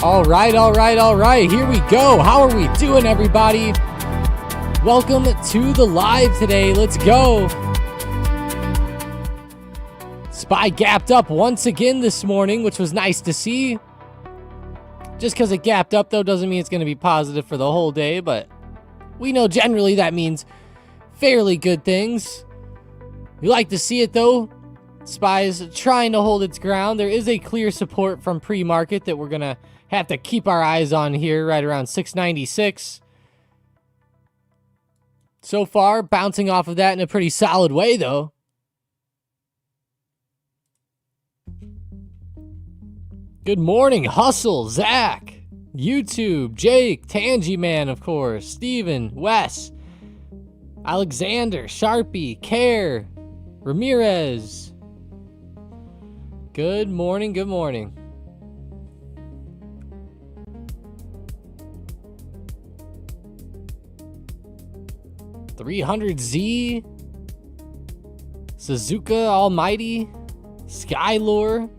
All right. Here we go. How are we doing, everybody? Welcome to the live today. Let's go. SPY gapped up once again this morning, which was nice to see. Just because it gapped up, though, doesn't mean it's going to be positive for the whole day, but we know generally that means fairly good things. You like to see it, though. SPY is trying to hold its ground. There is a clear support from pre-market that we're going to have to keep our eyes on here right around 696. So far, bouncing off of that in a pretty solid way, though. Good morning, Hustle, Zach, YouTube, Jake, Tangy Man, of course, Steven, Wes, Alexander, Sharpie, Care, Ramirez. Good morning, good morning. $300Z, Suzuka Almighty, Skylore.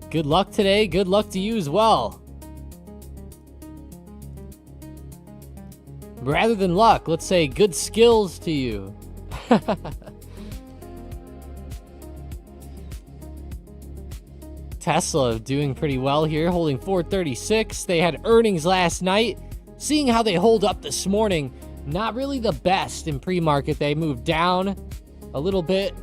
Good luck today. Good luck to you as well. Rather than luck, let's say good skills to you. Tesla doing pretty well here, holding 436. They had earnings last night. Seeing how they hold up this morning, not really the best in pre-market. They moved down a little bit.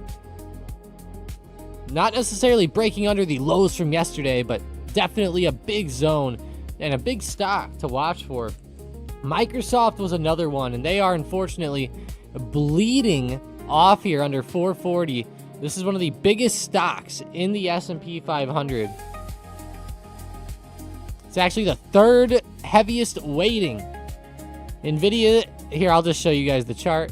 Not necessarily breaking under the lows from yesterday, but definitely a big zone and a big stock to watch for. Microsoft was another one, and they are unfortunately bleeding off here under 440. This is one of the biggest stocks in the S&P 500. It's actually the third heaviest weighting. NVIDIA, here, I'll just show you guys the chart.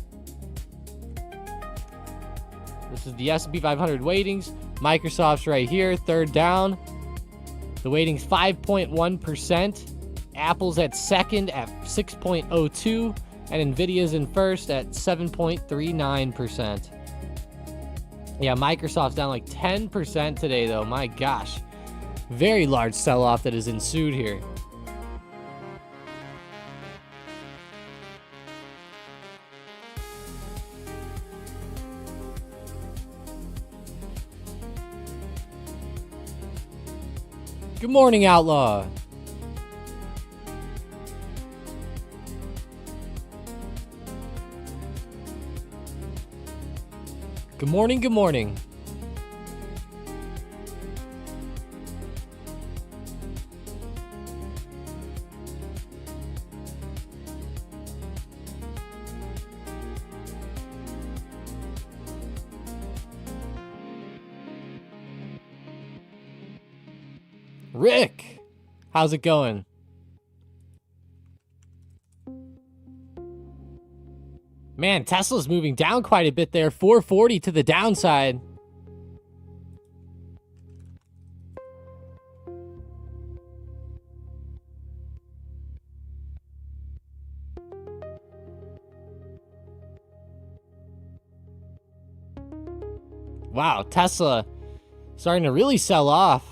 This is the S&P 500 weightings. Microsoft's right here, third down. The weighting's 5.1%. Apple's at second at 6.02%. And NVIDIA's in first at 7.39%. Yeah, Microsoft's down like 10% today, though. My gosh. Very large sell-off that has ensued here. Good morning, Outlaw. Good morning, good morning. Rick, how's it going? Man, Tesla's moving down quite a bit there. 440 to the downside. Wow, Tesla starting to really sell off.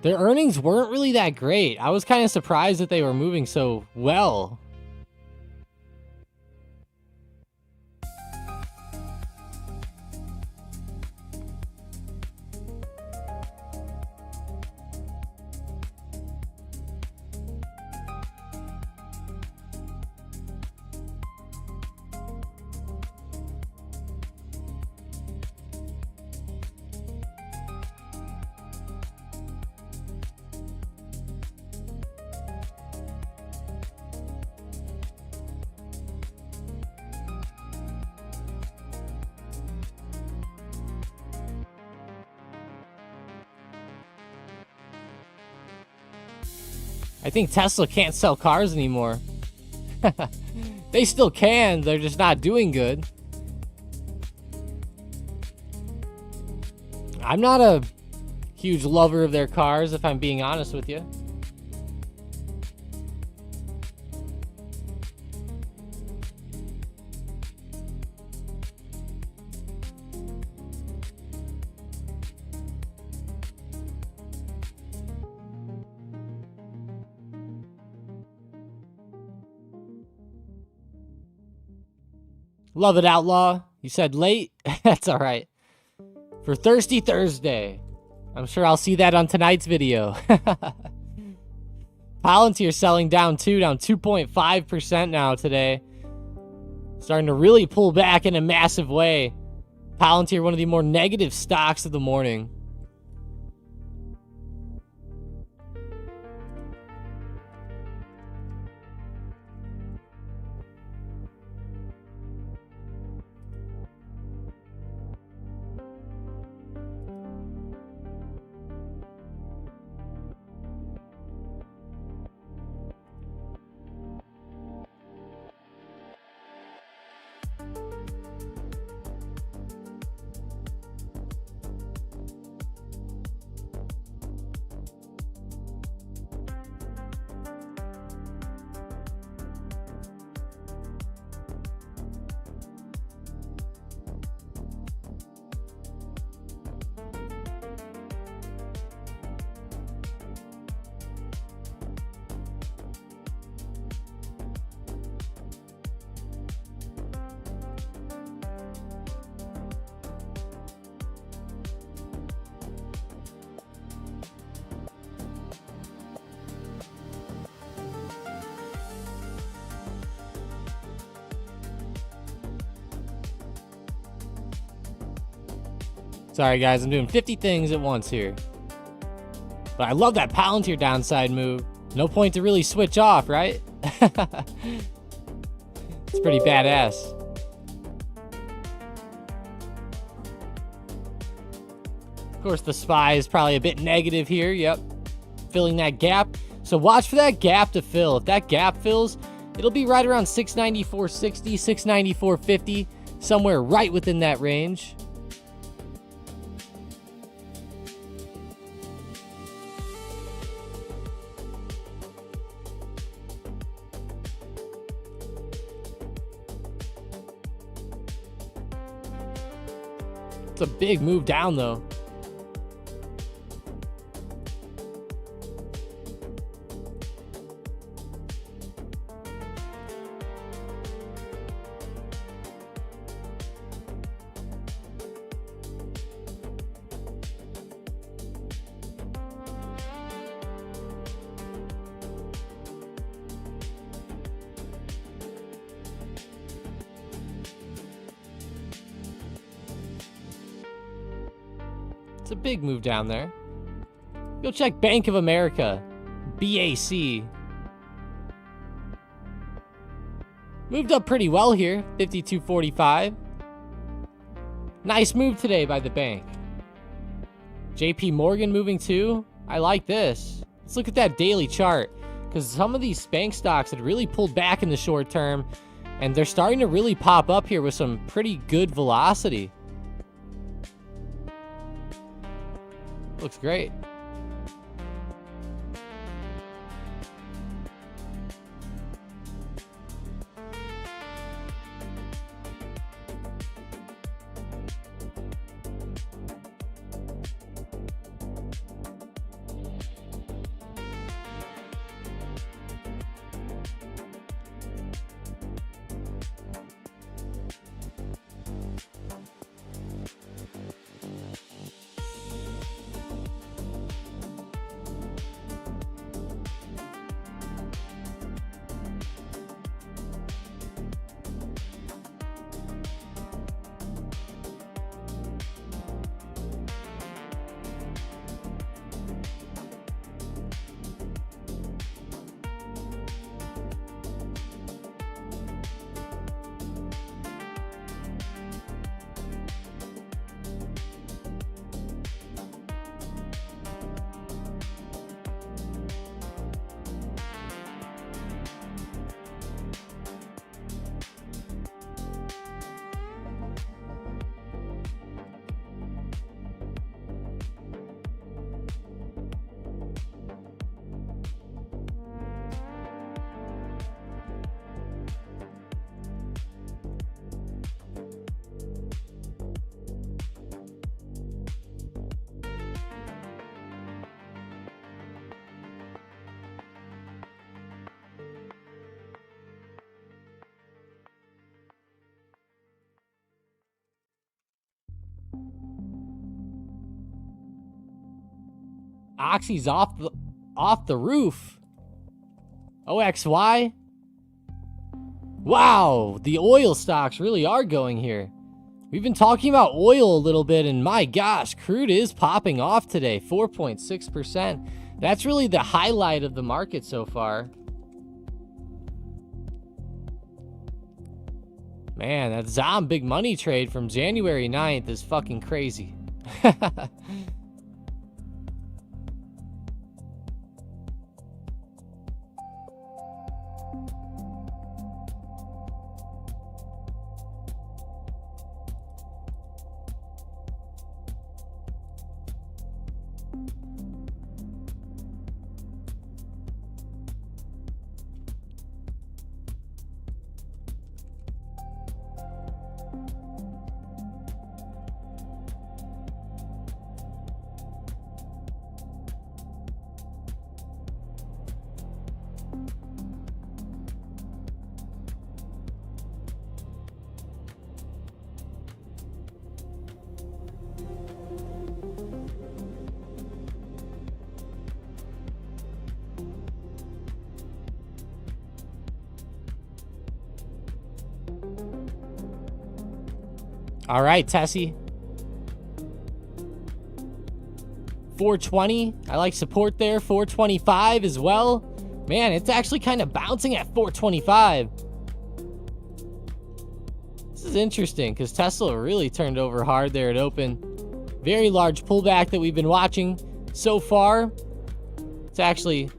Their earnings weren't really that great. I was kind of surprised that they were moving so well. I think Tesla can't sell cars anymore. They still can, they're just not doing good. I'm not a huge lover of their cars, if I'm being honest with you. Love it, Outlaw. You said late? That's all right. For Thirsty Thursday. I'm sure I'll see that on tonight's video. Palantir selling down too, down 2.5% now today. Starting to really pull back in a massive way. Palantir, one of the more negative stocks of the morning. Sorry, guys, I'm doing 50 things at once here. But I love that Palantir downside move. No point to really switch off, right? It's pretty badass. Of course, the SPY is probably a bit negative here. Yep. Filling that gap. So watch for that gap to fill. If that gap fills, it'll be right around 694.60, 694.50, somewhere right within that range. It's a big move down, though. It's a big move down there. Go check Bank of America, BAC. Moved up pretty well here, 52.45. Nice move today by the bank. JP Morgan moving too. I like this. Let's look at that daily chart, because some of these bank stocks had really pulled back in the short term, and they're starting to really pop up here with some pretty good velocity. Looks great. Oxy's off the roof. OXY. Wow, the oil stocks really are going here. We've been talking about oil a little bit, and my gosh, crude is popping off today, 4.6%. That's really the highlight of the market so far. Man, that Zom big money trade from January 9th is fucking crazy. All right, Tessie. 420. I like support there. 425 as well. Man, it's actually kind of bouncing at 425. This is interesting because Tesla really turned over hard there at open. Very large pullback that we've been watching so far. It's actually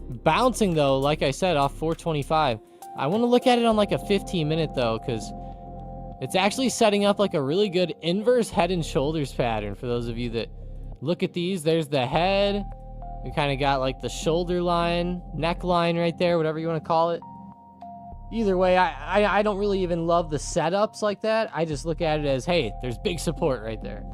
bouncing, though, like I said, off 425. I want to look at it on like a 15-minute, though, because it's actually setting up like a really good inverse head and shoulders pattern for those of you that look at these. There's the head. We kind of got like the shoulder line, neckline right there, whatever you want to call it. Either way, I don't really even love the setups like that. I just look at it as, hey, there's big support right there.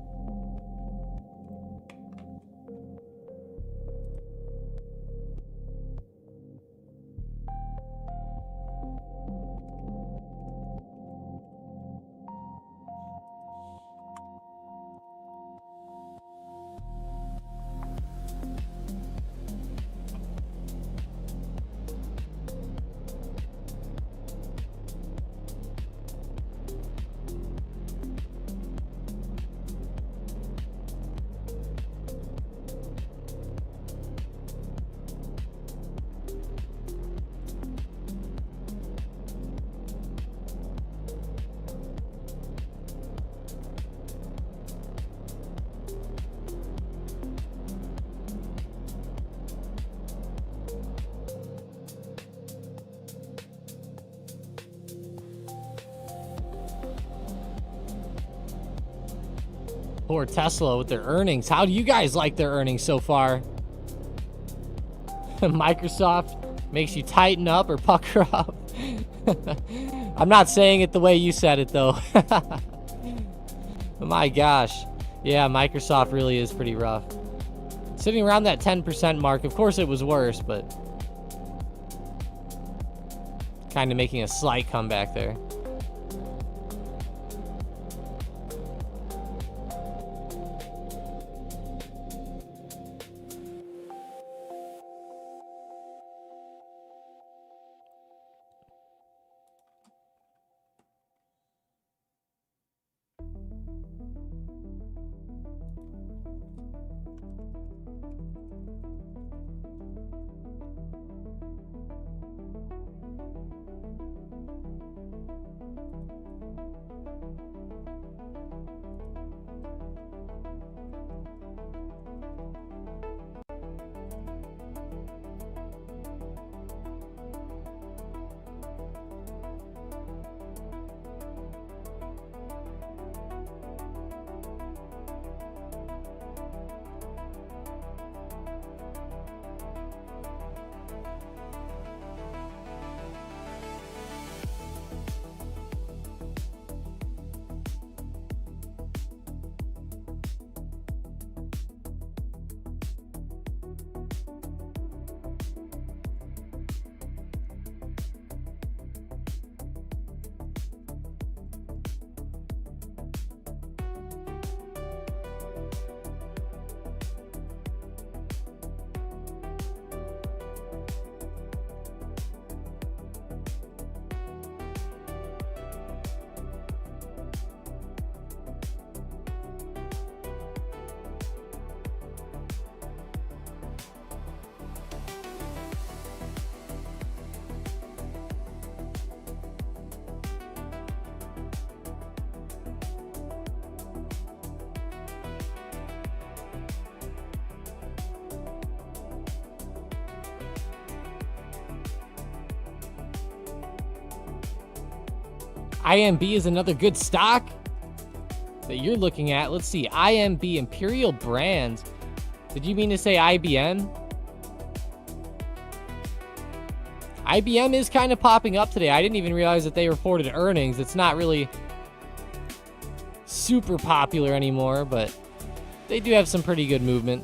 Poor Tesla with their earnings. How do you guys like their earnings so far? Microsoft makes you tighten up or pucker up. I'm not saying it the way you said it, though. My gosh. Yeah, Microsoft really is pretty rough. Sitting around that 10% mark. Of course, it was worse, but kind of making a slight comeback there. IMB is another good stock that you're looking at. Let's see. IMB, Imperial Brands. Did you mean to say IBM? IBM is kind of popping up today. I didn't even realize that they reported earnings. It's not really super popular anymore, but they do have some pretty good movement.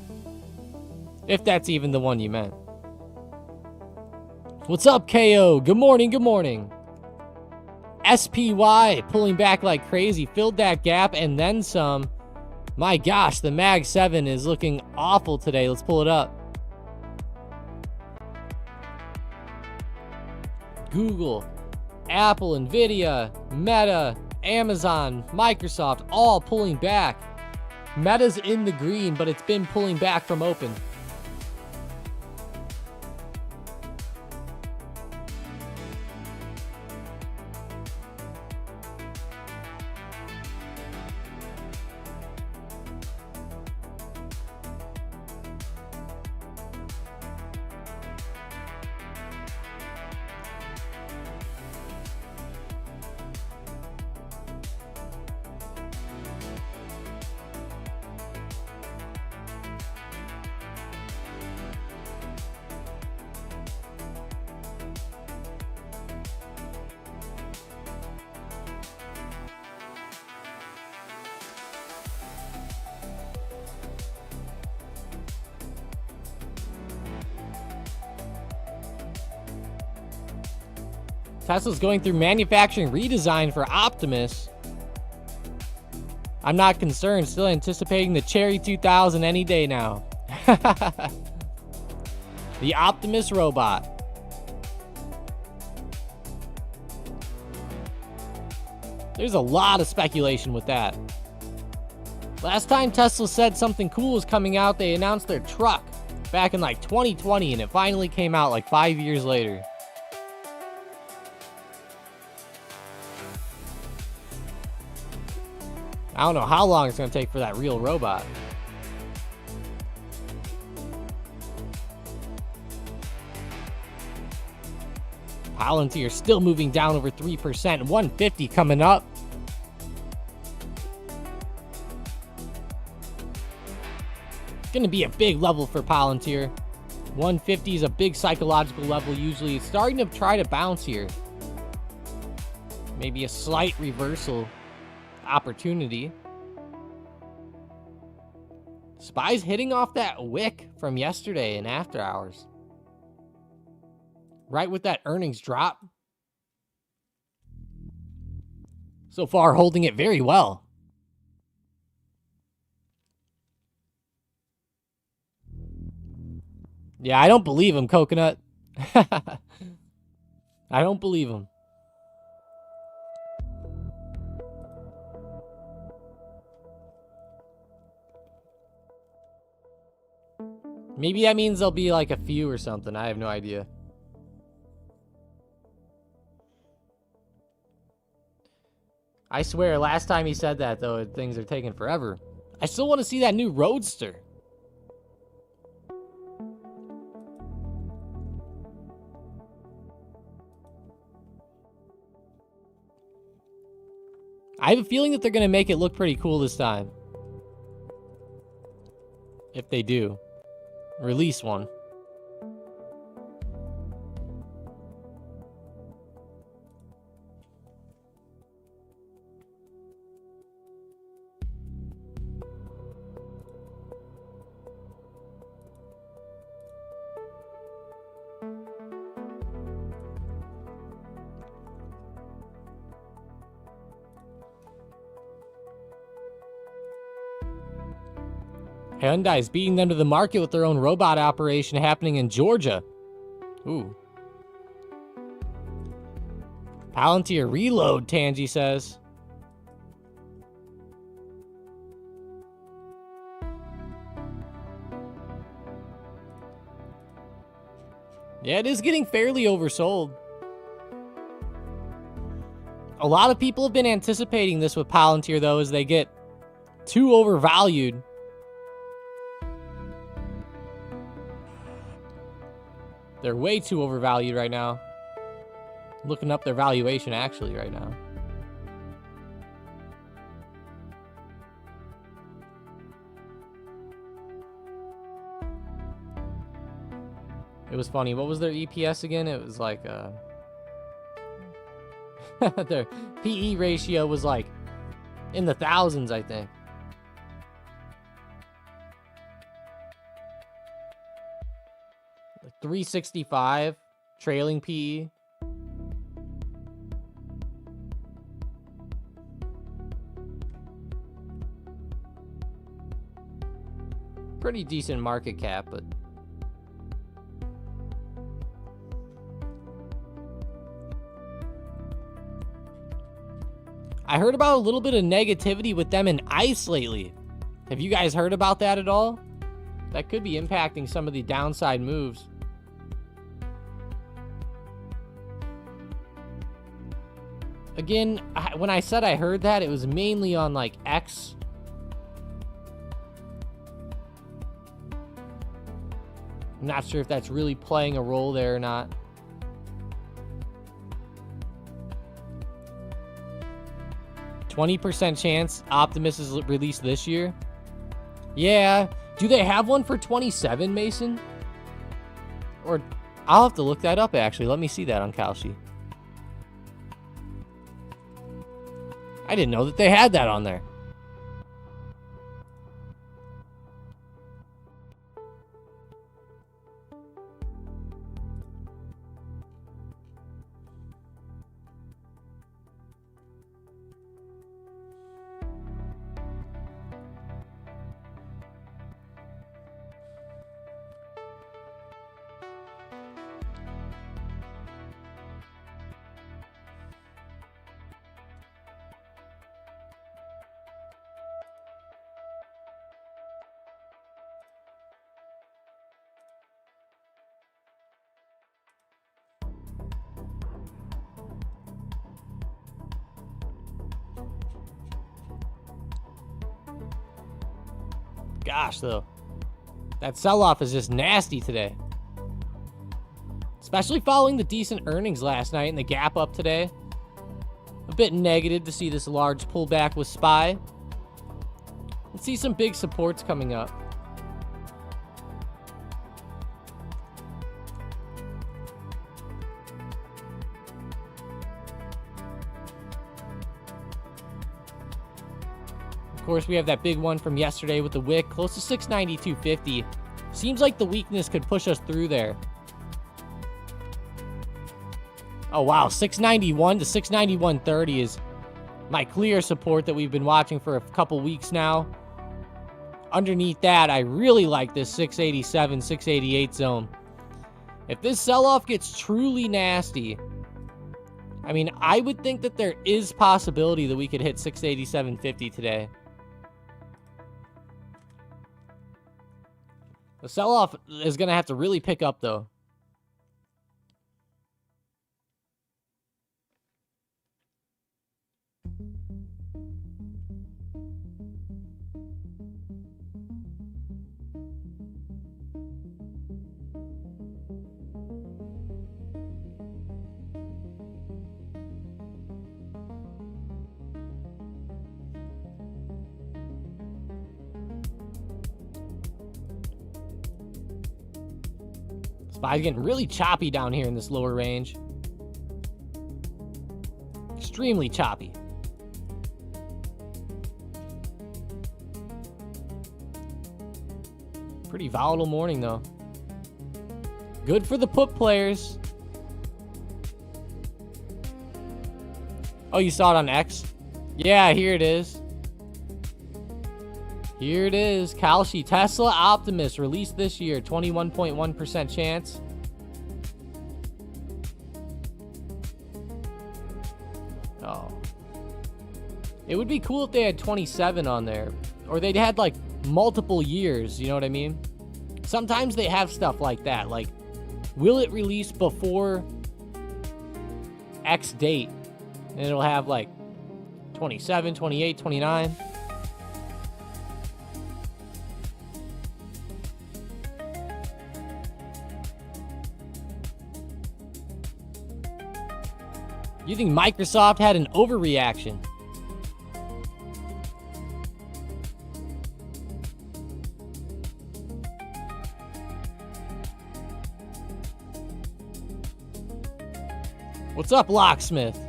If that's even the one you meant. What's up, KO? Good morning, good morning. SPY pulling back like crazy. Filled that gap and then some. My gosh, the Mag 7 is looking awful today. Let's pull it up. Google, Apple, Nvidia, Meta, Amazon, Microsoft, all pulling back. Meta's in the green, but it's been pulling back from open. Tesla's going through manufacturing redesign for Optimus. I'm not concerned. Still anticipating the Cherry 2000 any day now. The Optimus robot. There's a lot of speculation with that. Last time Tesla said something cool was coming out, they announced their truck back in like 2020, and it finally came out like 5 years later. I don't know how long it's going to take for that real robot. Palantir still moving down over 3%. 150 coming up. It's going to be a big level for Palantir. 150 is a big psychological level usually. It's starting to try to bounce here. Maybe a slight reversal opportunity. SPY's hitting off that wick from yesterday in after hours. Right with that earnings drop. So far holding it very well. Yeah, I don't believe him, Coconut. I don't believe him. Maybe that means there'll be like a few or something. I have no idea. I swear, last time he said that, though, things are taking forever. I still want to see that new Roadster. I have a feeling that they're going to make it look pretty cool this time. If they do. Release one. Hyundai's beating them to the market with their own robot operation happening in Georgia. Ooh. Palantir reload, Tangi says. Yeah, it is getting fairly oversold. A lot of people have been anticipating this with Palantir, though, as they get too overvalued. They're way too overvalued right now. Looking up their valuation actually right now. It was funny. What was their EPS again? It was like, their PE ratio was like in the thousands, I think. Like 365 trailing PE. Pretty decent market cap, but I heard about a little bit of negativity with them in ICE lately. Have you guys heard about that at all? That could be impacting some of the downside moves. Again, when I said I heard that, it was mainly on like X. I'm not sure if that's really playing a role there or not. %20 chance Optimus is released this year. Yeah. Do they have one for 27, Mason? Or I'll have to look that up, actually. Let me see that on Kalshi. I didn't know that they had that on there. Gosh, though. That sell-off is just nasty today. Especially following the decent earnings last night and the gap up today. A bit negative to see this large pullback with SPY. Let's see some big supports coming up. Of course, we have that big one from yesterday with the wick, close to 692.50. Seems like the weakness could push us through there. Oh, wow. 691 to 691.30 is my clear support that we've been watching for a couple weeks now. Underneath that, I really like this 687, 688 zone. If this sell-off gets truly nasty, I mean, I would think that there is possibility that we could hit 687.50 today. The sell-off is going to have to really pick up, though. SPY's getting really choppy down here in this lower range. Extremely choppy. Pretty volatile morning, though. Good for the put players. Oh, you saw it on X? Yeah, here it is. Here it is. Kalshi, Tesla Optimus, released this year. 21.1% chance. Oh. It would be cool if they had 27 on there. Or they'd had, like, multiple years, you know what I mean? Sometimes they have stuff like that. Like, will it release before X date? And it'll have, like, 27, 28, 29. You think Microsoft had an overreaction? What's up, Locksmith?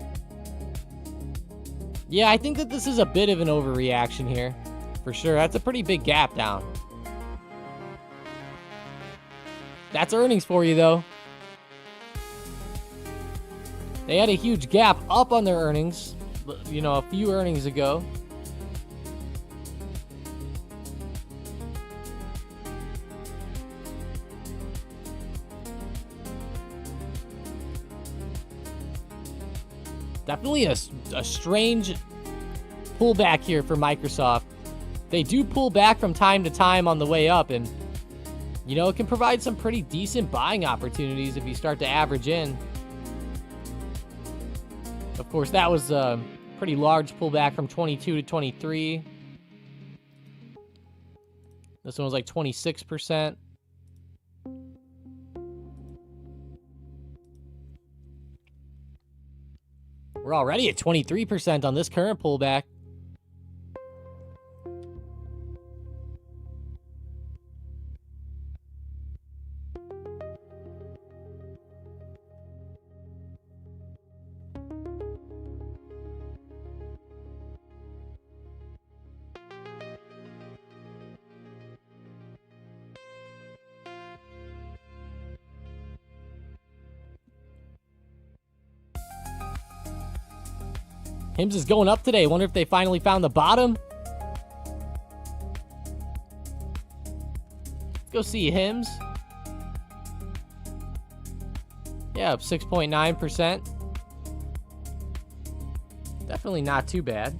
Yeah, I think that this is a bit of an overreaction here. For sure. That's a pretty big gap down. That's earnings for you, though. They had a huge gap up on their earnings, you know, a few earnings ago. Definitely a strange pullback here for Microsoft. They do pull back from time to time on the way up, and, you know, it can provide some pretty decent buying opportunities if you start to average in. Of course, that was a pretty large pullback from 22 to 23. This one was like 26%. We're already at 23% on this current pullback. Hims is going up today. Wonder if they finally found the bottom. Let's go see Hims. Yeah, up 6.9%. Definitely not too bad.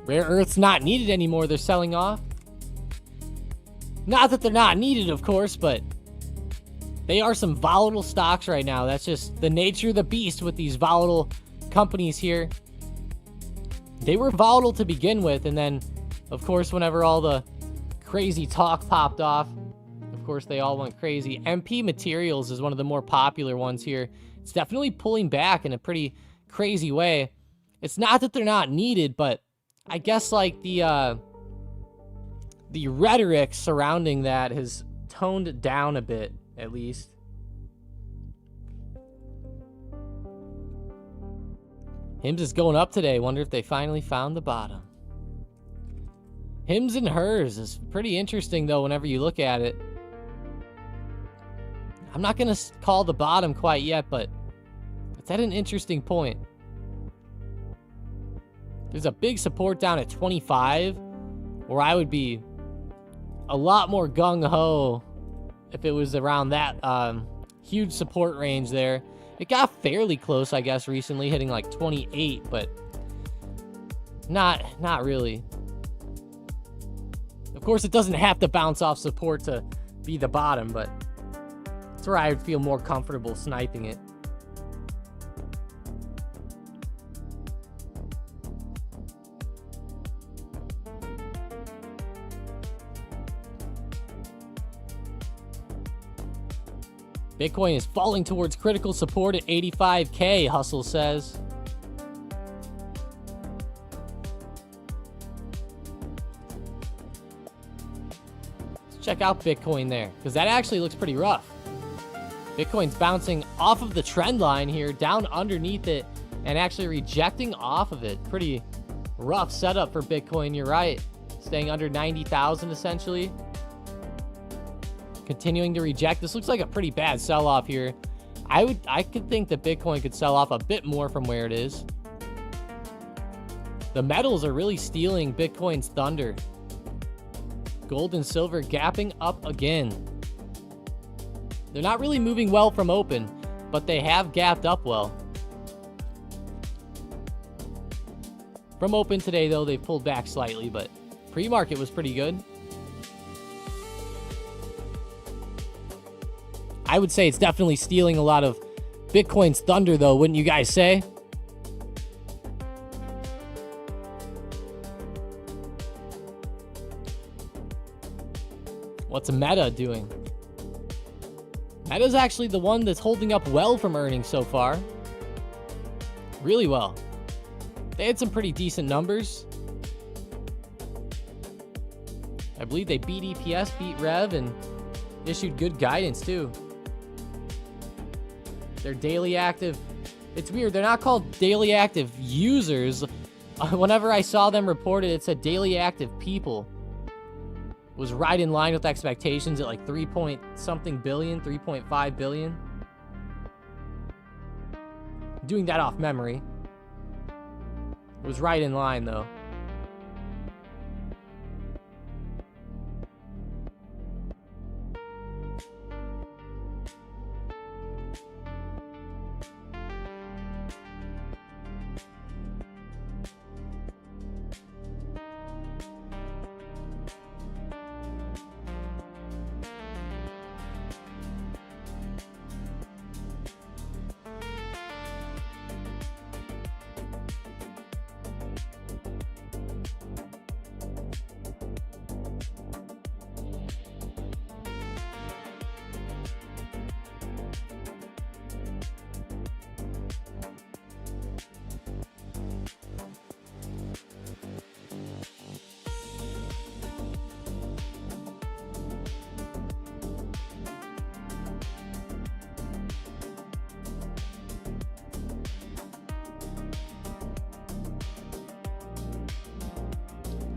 Rare earth's not needed anymore. They're selling off. Not that they're not needed, of course, but they are some volatile stocks right now. That's just the nature of the beast with these volatile companies here. They were volatile to begin with, and then, of course, whenever all the crazy talk popped off, of course, they all went crazy. MP Materials is one of the more popular ones here. It's definitely pulling back in a pretty crazy way. It's not that they're not needed, but I guess like the rhetoric surrounding that has toned down a bit, at least. Hims is going up today. Wonder if they finally found the bottom. Hims and hers is pretty interesting, though, whenever you look at it. I'm not going to call the bottom quite yet, but it's at an interesting point. There's a big support down at 25, where I would be a lot more gung-ho if it was around that huge support range there. It got fairly close, I guess, recently, hitting like 28, but not really. Of course, it doesn't have to bounce off support to be the bottom, but that's where I would feel more comfortable sniping it. Bitcoin is falling towards critical support at 85K, Hustle says. Let's check out Bitcoin there, because that actually looks pretty rough. Bitcoin's bouncing off of the trend line here, down underneath it, and actually rejecting off of it. Pretty rough setup for Bitcoin, you're right. Staying under 90,000 essentially. Continuing to reject. This looks like a pretty bad sell-off here. I could think that Bitcoin could sell off a bit more from where it is. The metals are really stealing Bitcoin's thunder. Gold and silver gapping up again. They're not really moving well from open, but they have gapped up well. From open today, though, they've pulled back slightly, but pre-market was pretty good. I would say it's definitely stealing a lot of Bitcoin's thunder, though, wouldn't you guys say? What's Meta doing? Meta's actually the one that's holding up well from earnings so far. Really well. They had some pretty decent numbers. I believe they beat EPS, beat Rev, and issued good guidance too. Their daily active, it's weird, they're not called daily active users. Whenever I saw them reported, it said daily active people. Was right in line with expectations at like 3 point something billion, 3.5 billion. Doing that off memory. It was right in line though.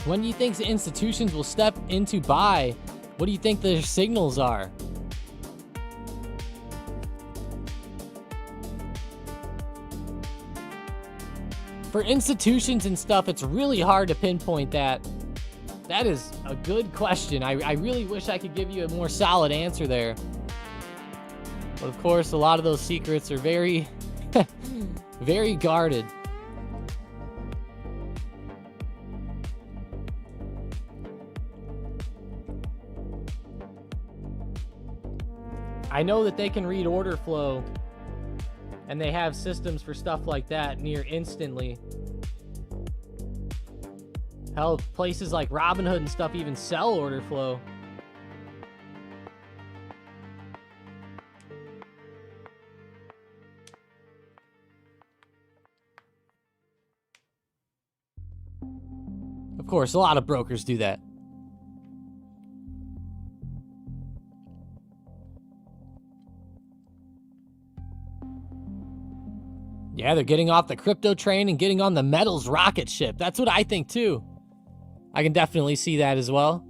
When do you think the institutions will step into buy? What do you think their signals are? For institutions and stuff, it's really hard to pinpoint that. That is a good question. I really wish I could give you a more solid answer there. But of course, a lot of those secrets are very, very guarded. I know that they can read order flow, and they have systems for stuff like that near instantly. Hell, places like Robinhood and stuff even sell order flow. Of course, a lot of brokers do that. Yeah, they're getting off the crypto train and getting on the metals rocket ship. That's what I think too. I can definitely see that as well.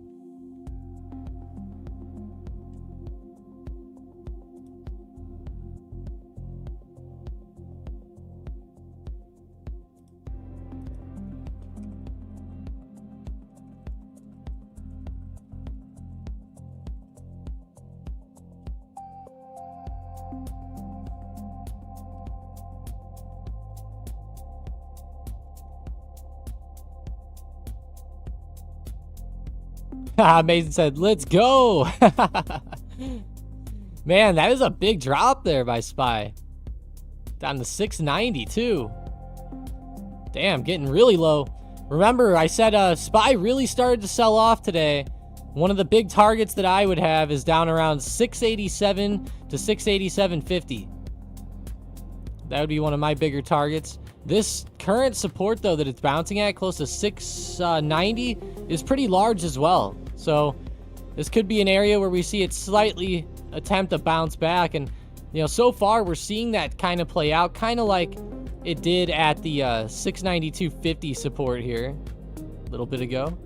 Mason said, let's go. Man, that is a big drop there by SPY. Down to 690 too. Damn, getting really low. Remember, I said SPY really started to sell off today. One of the big targets that I would have is down around 687 to 687.50. That would be one of my bigger targets. This current support, though, that it's bouncing at, close to 690, is pretty large as well. So this could be an area where we see it slightly attempt to bounce back. And, you know, so far we're seeing that kind of play out, kind of like it did at the 692.50 support here a little bit ago.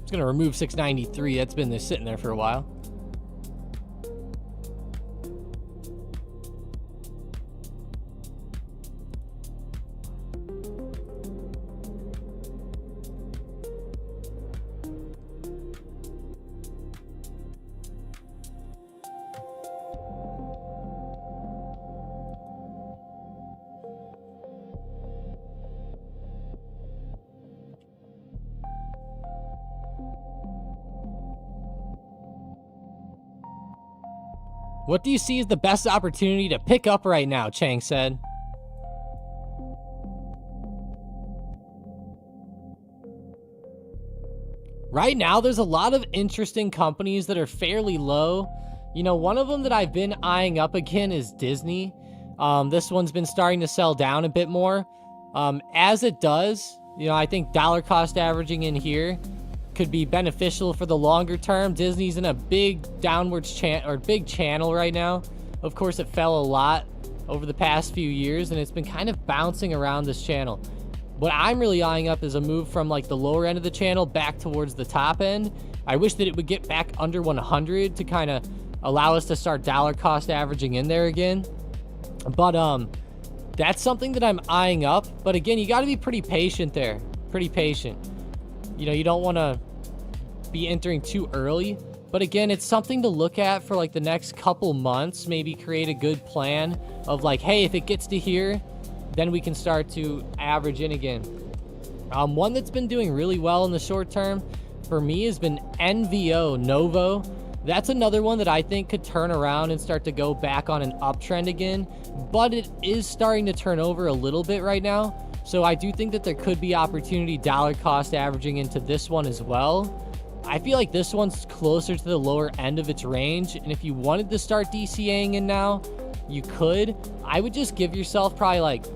It's going to remove 693. That's been there sitting there for a while. What do you see as the best opportunity to pick up right now? Chang said. Right now, there's a lot of interesting companies that are fairly low. You know, one of them that I've been eyeing up again is Disney. This one's been starting to sell down a bit more. As it does, you know, I think dollar cost averaging in here could be beneficial for the longer term. Disney's in a big downwards big channel right now. Of course, it fell a lot over the past few years, and it's been kind of bouncing around this channel. What I'm really eyeing up is a move from like the lower end of the channel back towards the top end. I wish that it would get back under 100 to kind of allow us to start dollar cost averaging in there again. But that's something that I'm eyeing up. But again, you got to be pretty patient there. Pretty patient. You know, you don't want to be entering too early. But again, it's something to look at for like the next couple months. Maybe create a good plan of like, hey, if it gets to here, then we can start to average in again. One that's been doing really well in the short term for me has been NVO, Novo. That's another one that I think could turn around and start to go back on an uptrend again, but it is starting to turn over a little bit right now. So I do think that there could be opportunity dollar cost averaging into this one as well. I feel like this one's closer to the lower end of its range, and if you wanted to start DCAing in now, you could. I would just give yourself probably like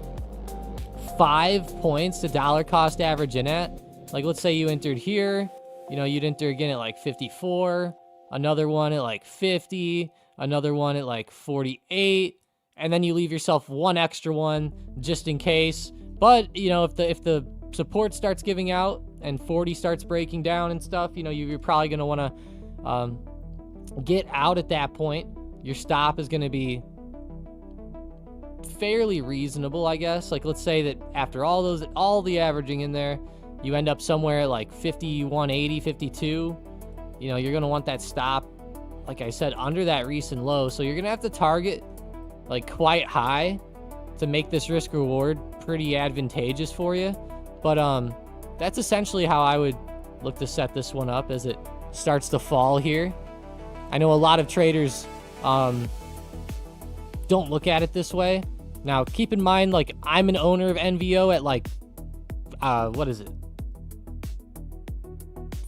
5 points to dollar cost average in at. Like, let's say you entered here, you know, you'd enter again at like 54, another one at like 50, another one at like 48, and then you leave yourself one extra one just in case. But, you know, if the support starts giving out and 40 starts breaking down and stuff, you know, you're probably going to want to get out at that point. Your stop is going to be fairly reasonable, I guess. Like, let's say that after all the averaging in there, you end up somewhere at like 51.80, 52. You know, you're going to want that stop, like I said, under that recent low. So you're going to have to target like quite high to make this risk reward pretty advantageous for you. But that's essentially how I would look to set this one up as it starts to fall here. I know a lot of traders don't look at it this way. Now, keep in mind, like, I'm an owner of NVO at like, what is it?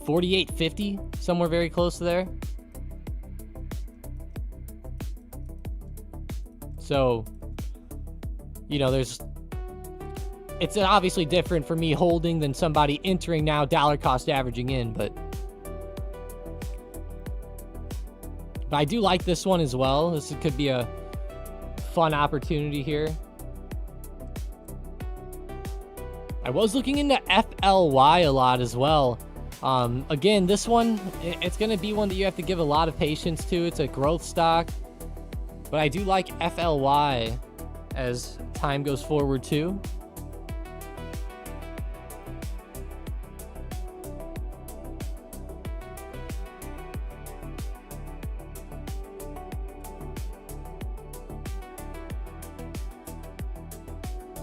48.50, somewhere very close to there. So, you know, it's obviously different for me holding than somebody entering now dollar cost averaging in, but I do like this one as well. This could be a fun opportunity here. I was looking into FLY a lot as well. Again, this one, it's going to be one that you have to give a lot of patience to. It's a growth stock, but I do like FLY as time goes forward too.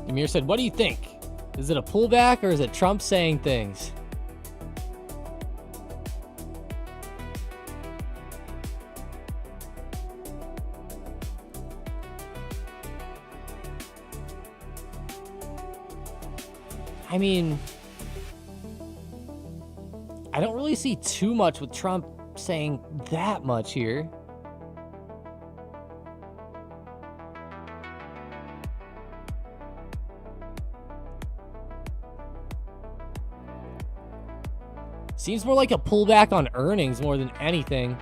Amir said, what do you think? Is it a pullback or is it Trump saying things? I mean, I don't really see too much with Trump saying that much here. Seems more like a pullback on earnings more than anything.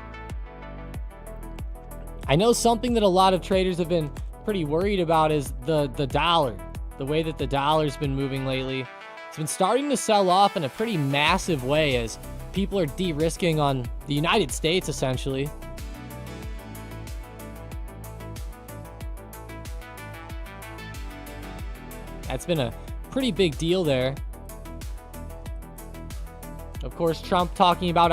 I know something that a lot of traders have been pretty worried about is the dollar. The way that the dollar's been moving lately. It's been starting to sell off in a pretty massive way as people are de-risking on the United States, essentially. That's been a pretty big deal there. Of course, Trump talking about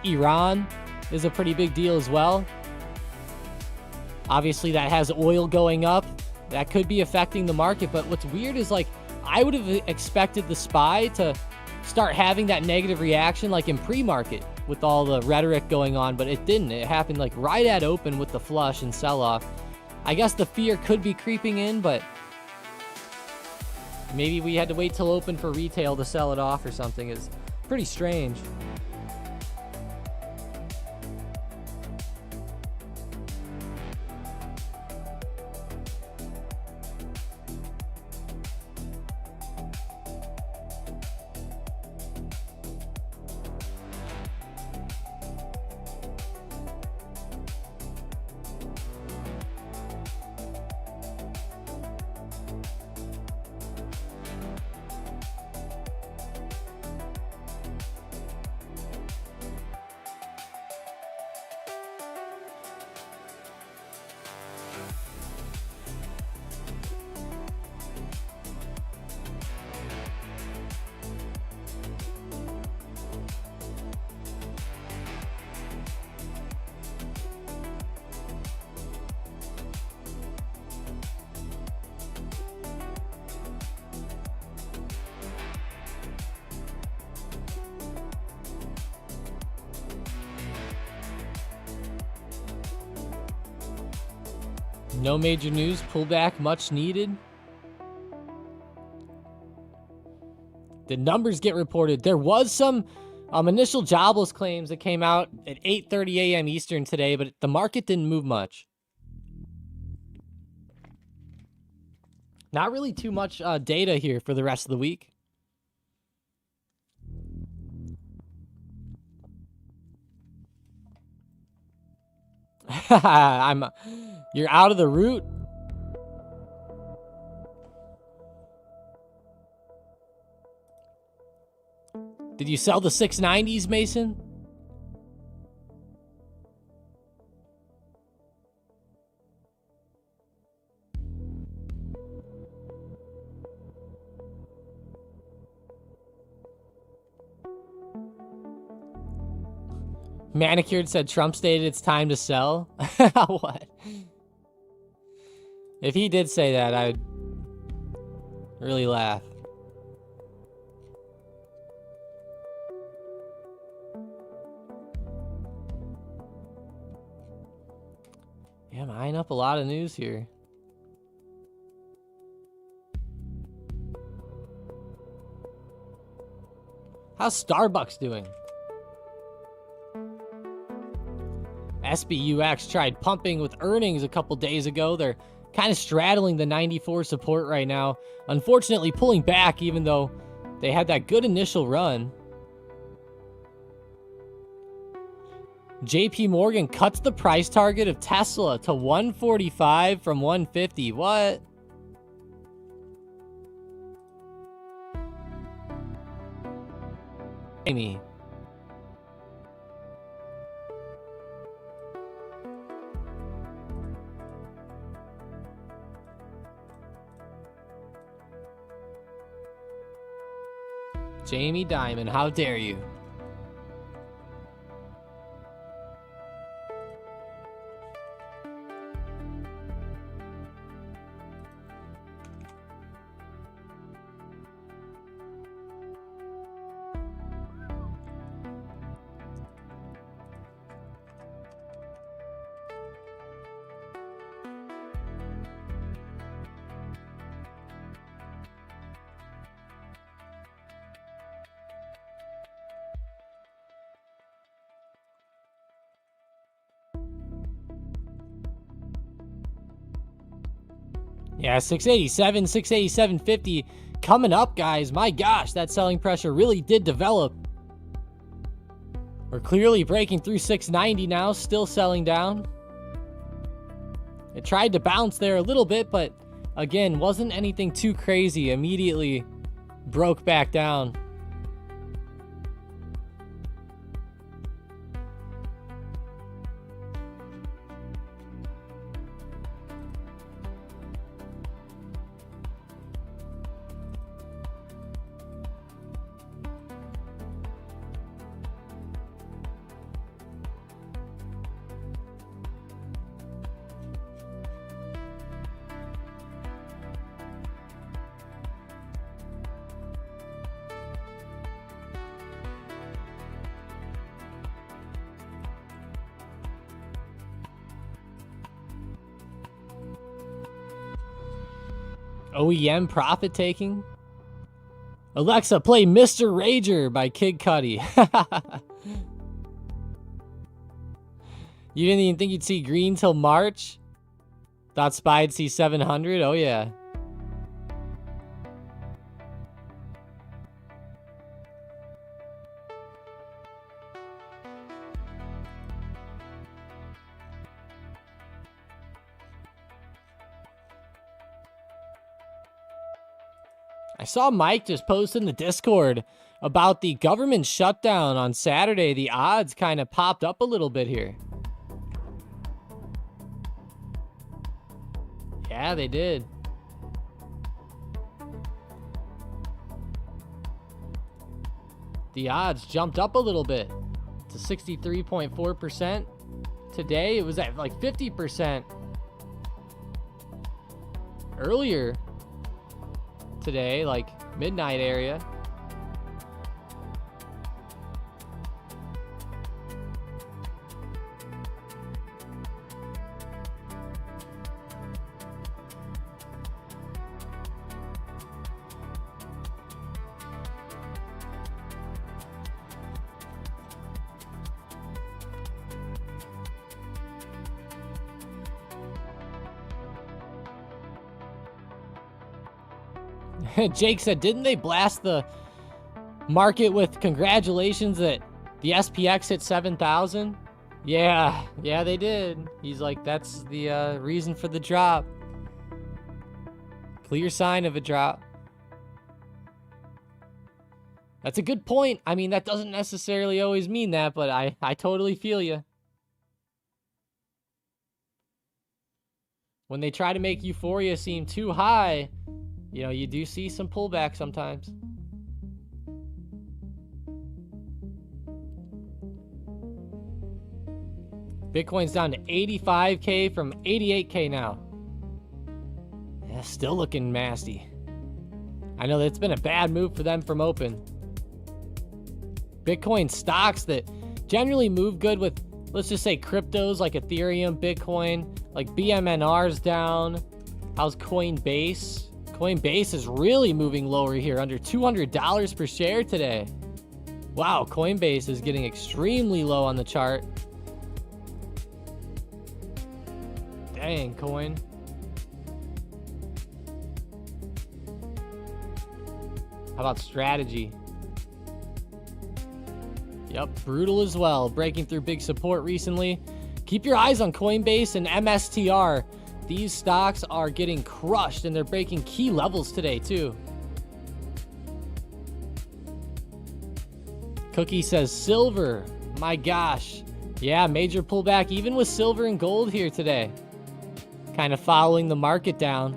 Iran is a pretty big deal as well. Obviously, that has oil going up. That could be affecting the market. But what's weird is, like, I would have expected the SPY to start having that negative reaction, like in pre-market with all the rhetoric going on. But it didn't. It happened, like, right at open with the flush and sell-off. I guess the fear could be creeping in, but maybe we had to wait till open for retail to sell it off or something. It's pretty strange. No major news. Pullback much needed. The numbers get reported. There was some initial jobless claims that came out at 8:30 a.m. Eastern today, but the market didn't move much. Not really too much data here for the rest of the week. You're out of the route. Did you sell the 690s, Mason? Manicured said Trump stated it's time to sell. What? If he did say that, I'd really laugh. Yeah, I'm eyeing up a lot of news here. How's Starbucks doing? SBUX tried pumping with earnings a couple days ago. They're kind of straddling the 94 support right now. Unfortunately, pulling back even though they had that good initial run. JP Morgan cuts the price target of Tesla to 145 from 150. What? Amy. Jamie Dimon, how dare you? Yeah, 687, 687.50 coming up, guys. My gosh, that selling pressure really did develop. We're clearly breaking through 690 now, still selling down. It tried to bounce there a little bit, but again, wasn't anything too crazy. Immediately broke back down. OEM profit taking. Alexa, play Mr. Rager by Kid Cudi. You didn't even think you'd see green till March? Thought Spy'd see 700? Oh, yeah. I saw Mike just post in the Discord about the government shutdown on Saturday. The odds kind of popped up a little bit here. Yeah, they did. The odds jumped up a little bit to 63.4%. Today, it was at like 50% earlier today, like midnight area. Jake said, didn't they blast the market with congratulations that the SPX hit 7,000? Yeah, they did. He's like, that's the reason for the drop. Clear sign of a drop. That's a good point. I mean, that doesn't necessarily always mean that, but I totally feel you. When they try to make euphoria seem too high, you know, you do see some pullback sometimes. Bitcoin's down to 85K from 88K now. Yeah, still looking nasty. I know that's been a bad move for them from open. Bitcoin stocks that generally move good with, let's just say, cryptos like Ethereum, Bitcoin, like BMNR's down. How's Coinbase? Coinbase is really moving lower here, under $200 per share today. Wow, Coinbase is getting extremely low on the chart. Dang, coin. How about strategy? Yep, brutal as well. Breaking through big support recently. Keep your eyes on Coinbase and MSTR. These stocks are getting crushed, and they're breaking key levels today, too. Cookie says silver. My gosh. Yeah, major pullback even with silver and gold here today. Kind of following the market down.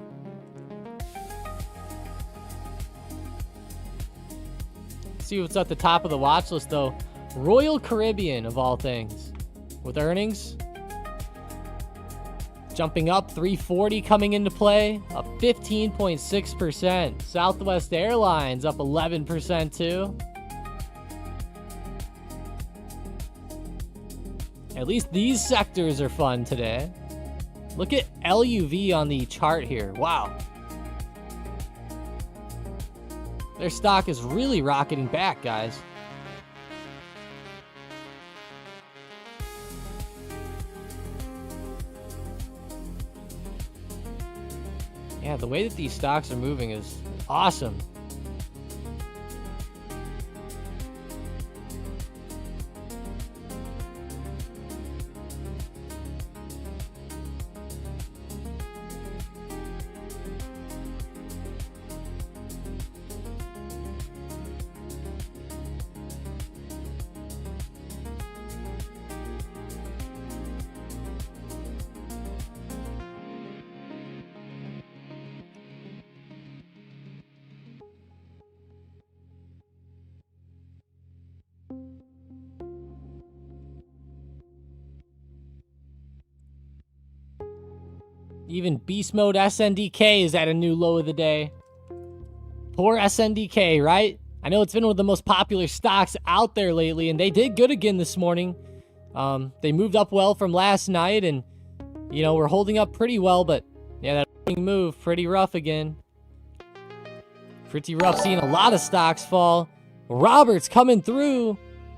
See what's at the top of the watch list, though. Royal Caribbean, of all things, with earnings jumping up, 340 coming into play, up 15.6%. Southwest Airlines up 11% too. At least these sectors are fun today. Look at LUV on the chart here. Wow. Their stock is really rocketing back, guys. Yeah, the way that these stocks are moving is awesome. Even Beast Mode SNDK is at a new low of the day. Poor SNDK, right? I know it's been one of the most popular stocks out there lately, and they did good again this morning. They moved up well from last night, and, you know, we're holding up pretty well, but, yeah, that move, pretty rough again. Pretty rough seeing a lot of stocks fall. Robert's coming through.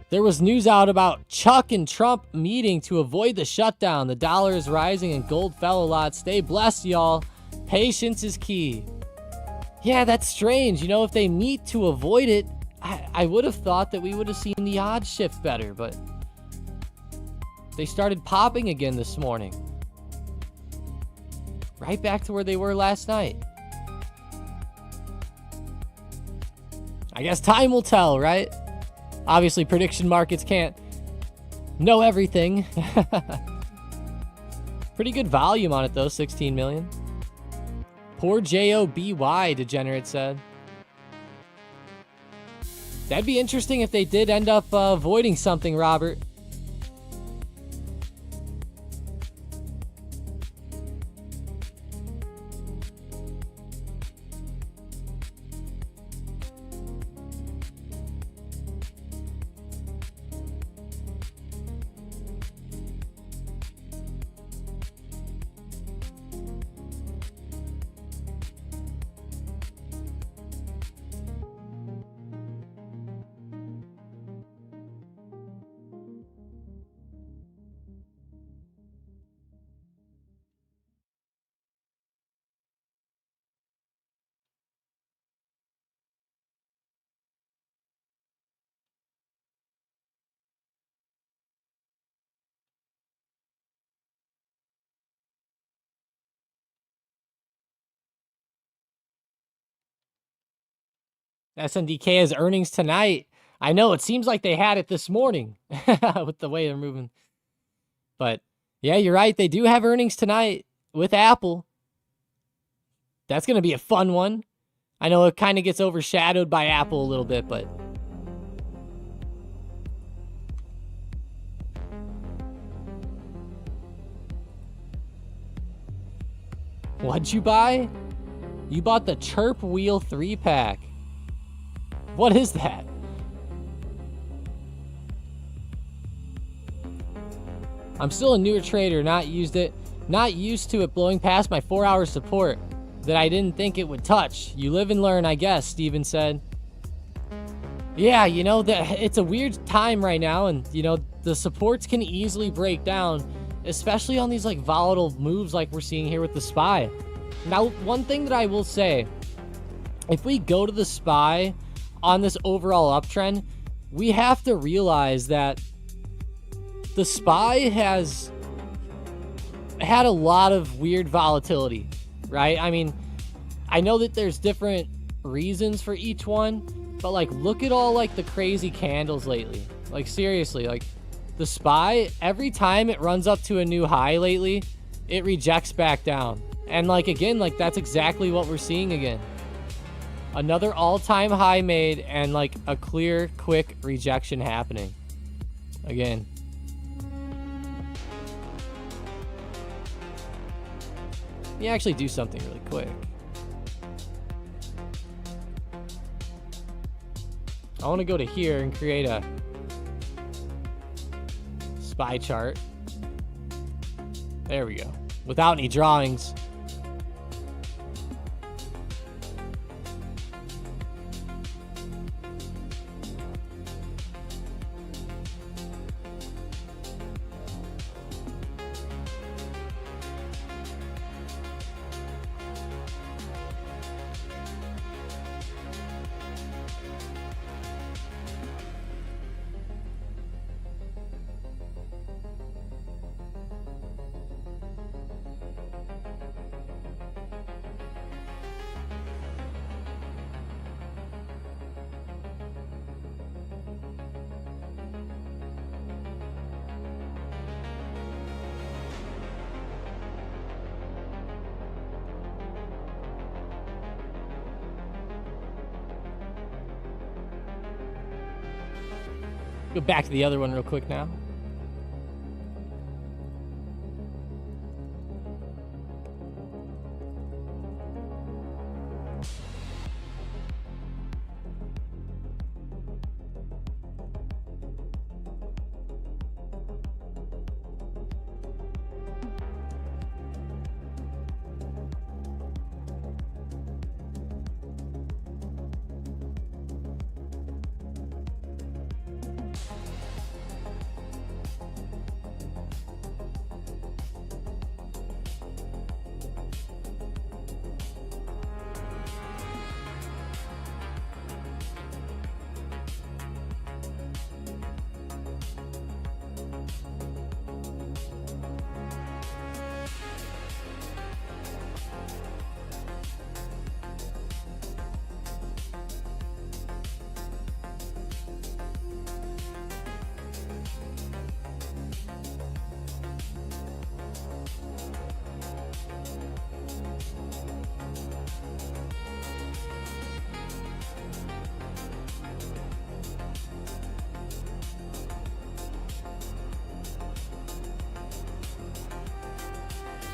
There was news out about Chuck and Trump meeting to avoid the shutdown. The dollar is rising and gold fell a lot. Stay blessed, y'all. Patience is key. Yeah, that's strange. You know, if they meet to avoid it, I would have thought that we would have seen the odds shift better, but they started popping again this morning. Right back to where they were last night. I guess time will tell, right? Obviously, prediction markets can't know everything. Pretty good volume on it, though, 16 million. Poor JOBY, Degenerate said. That'd be interesting if they did end up avoiding something, Robert. SNDK has earnings tonight. I know, it seems like they had it this morning with the way they're moving. But yeah, you're right. They do have earnings tonight with Apple. That's going to be a fun one. I know it kind of gets overshadowed by Apple a little bit, but what'd you buy? You bought the Chirp Wheel 3-pack. What is that? I'm still a newer trader, not used to it blowing past my 4-hour support that I didn't think it would touch. You live and learn, I guess, Steven said. Yeah, you know, it's a weird time right now, and, you know, the supports can easily break down, especially on these, like, volatile moves like we're seeing here with the SPY. Now, one thing that I will say, if we go to the SPY on this overall uptrend, we have to realize that the SPY has had a lot of weird volatility, right? I mean, I know that there's different reasons for each one, but like, look at all like the crazy candles lately. Like, seriously, like the SPY, every time it runs up to a new high lately, it rejects back down. And like, again, like that's exactly what we're seeing again. Another all-time high made and like a clear, quick rejection happening again. Let me actually do something really quick. I want to go to here and create a SPY chart. There we go. Without any drawings. Go back to the other one real quick now.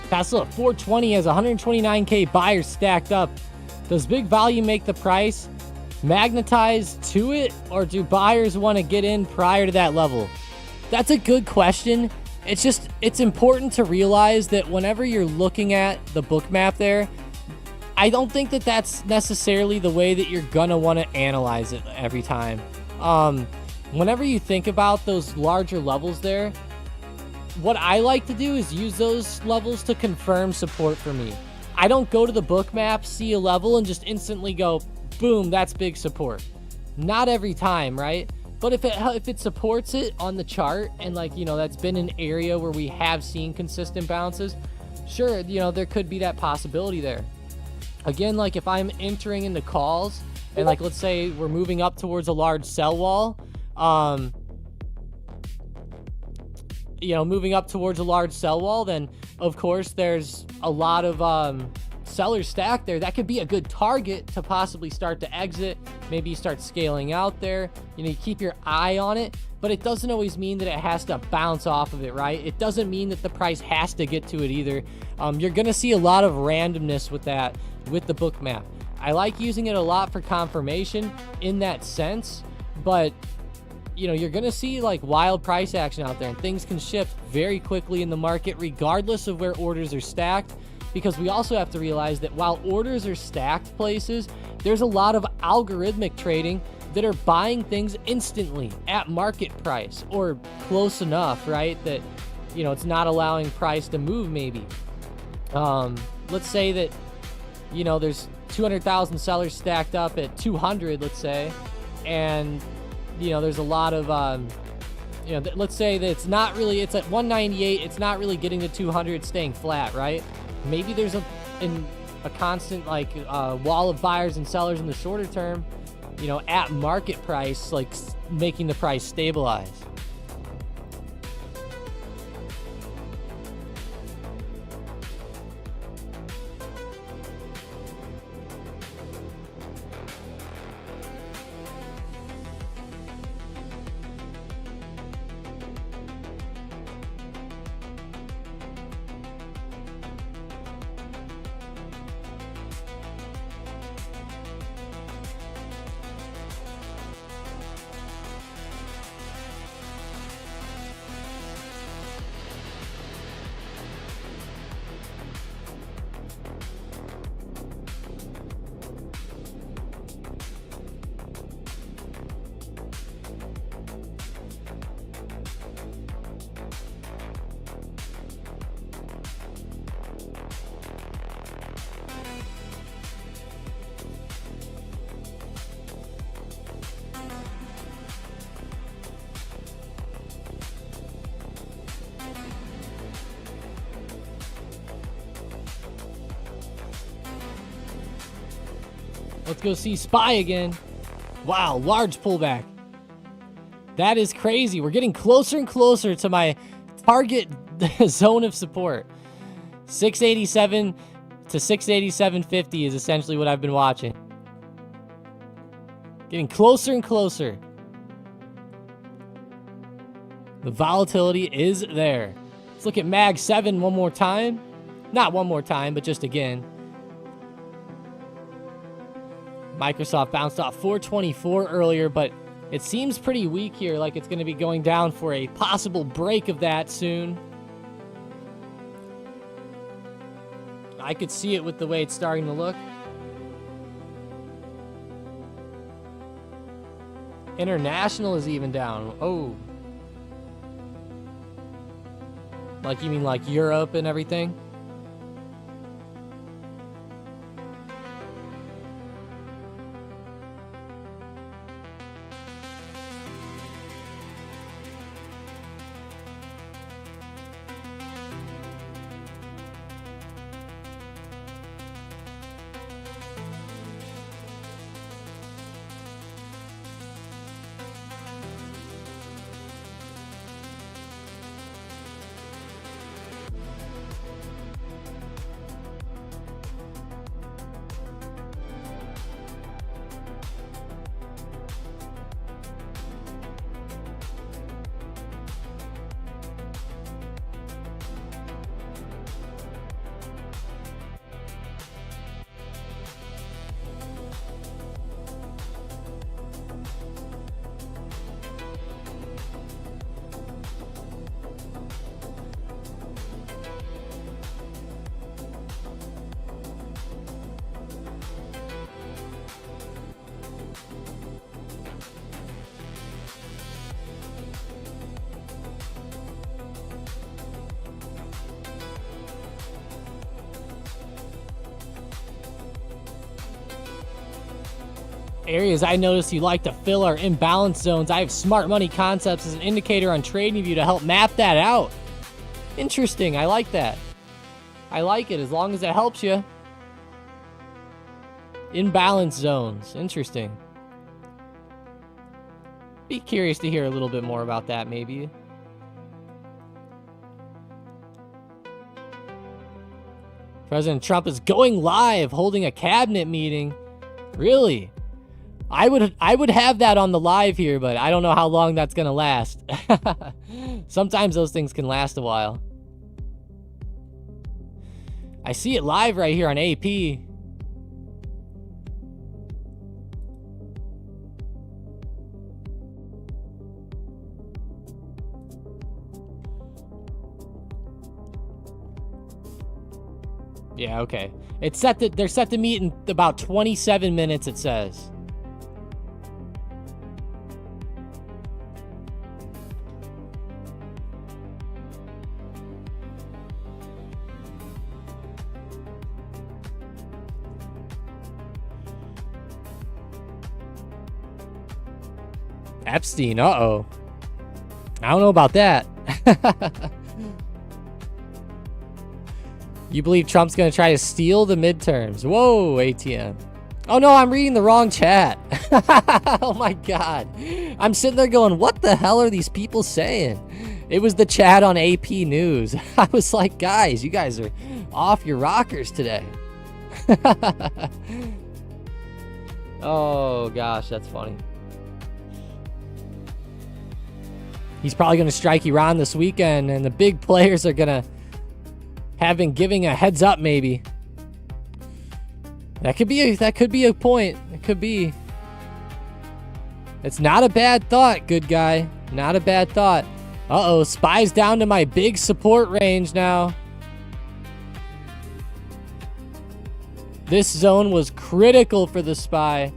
Tesla at 420 has 129K buyers stacked up. Does big volume make the price magnetize to it, or do buyers want to get in prior to that level? That's a good question. It's important to realize that whenever you're looking at the book map there, I don't think that that's necessarily the way that you're gonna want to analyze it every time. Whenever you think about those larger levels there, what I like to do is use those levels to confirm support for me. I don't go to the book map, see a level, and just instantly go, boom, that's big support. Not every time, right? But if it supports it on the chart, and like, you know, that's been an area where we have seen consistent bounces, sure, you know, there could be that possibility there. Again, like if I'm entering into calls and like let's say we're moving up towards a large sell wall, moving up towards a large sell wall, then of course there's a lot of sellers stacked there. That could be a good target to possibly start to exit. Maybe you start scaling out there. You keep your eye on it, but it doesn't always mean that it has to bounce off of it, right? It doesn't mean that the price has to get to it either. You're gonna see a lot of randomness with that, with the book map. I like using it a lot for confirmation in that sense, but you're gonna see like wild price action out there, and things can shift very quickly in the market regardless of where orders are stacked, because we also have to realize that while orders are stacked places, there's a lot of algorithmic trading that are buying things instantly at market price or close enough, right, that it's not allowing price to move. Maybe let's say that there's 200,000 sellers stacked up at 200, let's say, and there's a lot of let's say that it's at 198, it's not really getting to 200, it's staying flat, right? Maybe there's a constant wall of buyers and sellers in the shorter term, at market price, like making the price stabilize. Let's go see SPY again. Wow, large pullback. That is crazy. We're getting closer and closer to my target zone of support. 687 to 687.50 is essentially what I've been watching. Getting closer and closer. The volatility is there. Let's look at Mag 7 one more time. Not one more time, but just again. Microsoft bounced off 424 earlier, but it seems pretty weak here, like it's going to be going down for a possible break of that soon. I could see it with the way it's starting to look. International is even down. Oh. Like, you mean like Europe and everything? Areas I noticed you like to fill are imbalance zones. I have Smart Money Concepts as an indicator on TradingView to help map that out. Interesting. I like that. I like it as long as it helps you. Imbalance zones. Interesting. Be curious to hear a little bit more about that, maybe. President Trump is going live, holding a cabinet meeting. Really? I would have that on the live here, but I don't know how long that's gonna last. Sometimes those things can last a while. I see it live right here on AP. Yeah, okay. They're set to meet in about 27 minutes, it says. Epstein, uh-oh. I don't know about that. You believe Trump's going to try to steal the midterms? Whoa, ATM. Oh no, I'm reading the wrong chat. Oh my God. I'm sitting there going, what the hell are these people saying? It was the chat on AP News. I was like, guys, you guys are off your rockers today. Oh gosh, that's funny. He's probably going to strike Iran this weekend, and the big players are going to have been giving a heads up, maybe. That could be a point. It could be. It's not a bad thought, good guy. Not a bad thought. Uh-oh, SPY's down to my big support range now. This zone was critical for the SPY.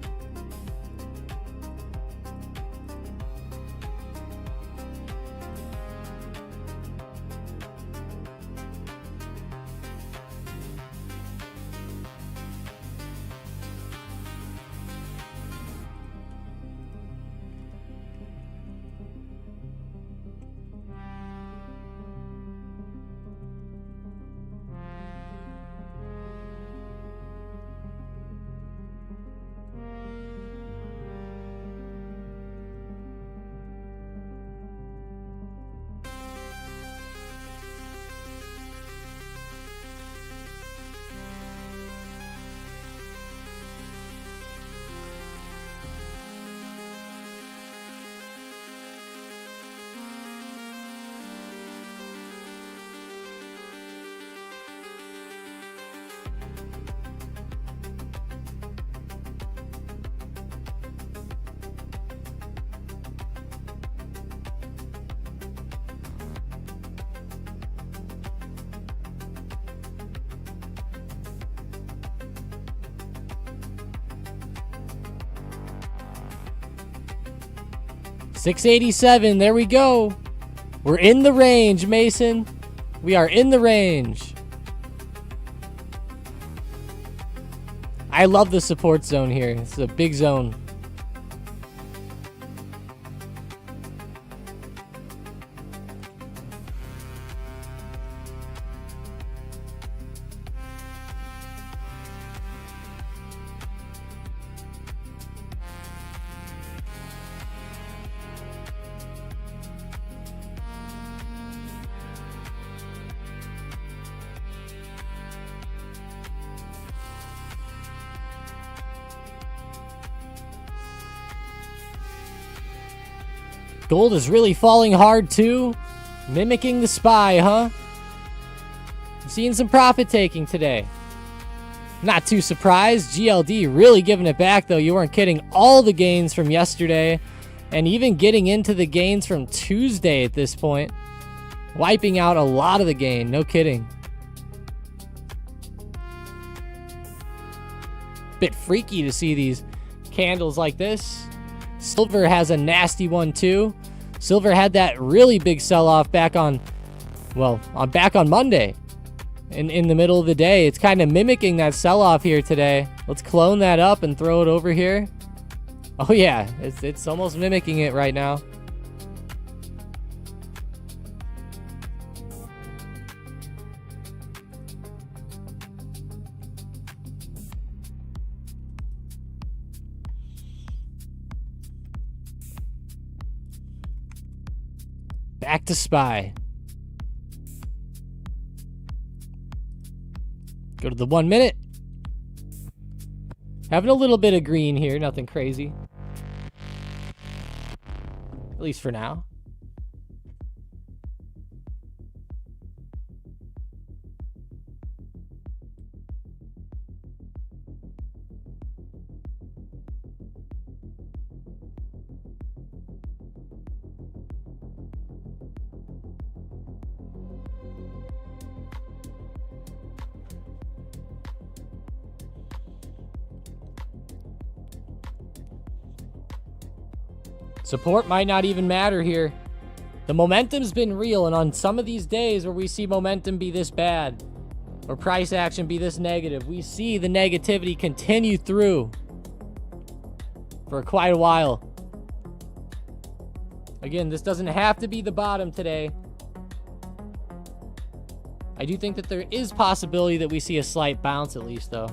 $687, there we go. We're in the range, Mason. We are in the range. I love the support zone here. It's a big zone. Gold is really falling hard too. Mimicking the SPY, huh? I'm seeing some profit taking today. Not too surprised. GLD really giving it back though. You weren't kidding. All the gains from yesterday and even getting into the gains from Tuesday at this point. Wiping out a lot of the gain. No kidding. Bit freaky to see these candles like this. Silver has a nasty one too. Silver had that really big sell-off back on Monday. In the middle of the day. It's kind of mimicking that sell-off here today. Let's clone that up and throw it over here. Oh yeah, it's almost mimicking it right now. Back to SPY. Go to the 1 minute. Having a little bit of green here, nothing crazy. At least for now. Support might not even matter here. The momentum's been real, and on some of these days where we see momentum be this bad, or price action be this negative, we see the negativity continue through for quite a while. Again, this doesn't have to be the bottom today. I do think that there is possibility that we see a slight bounce at least, though.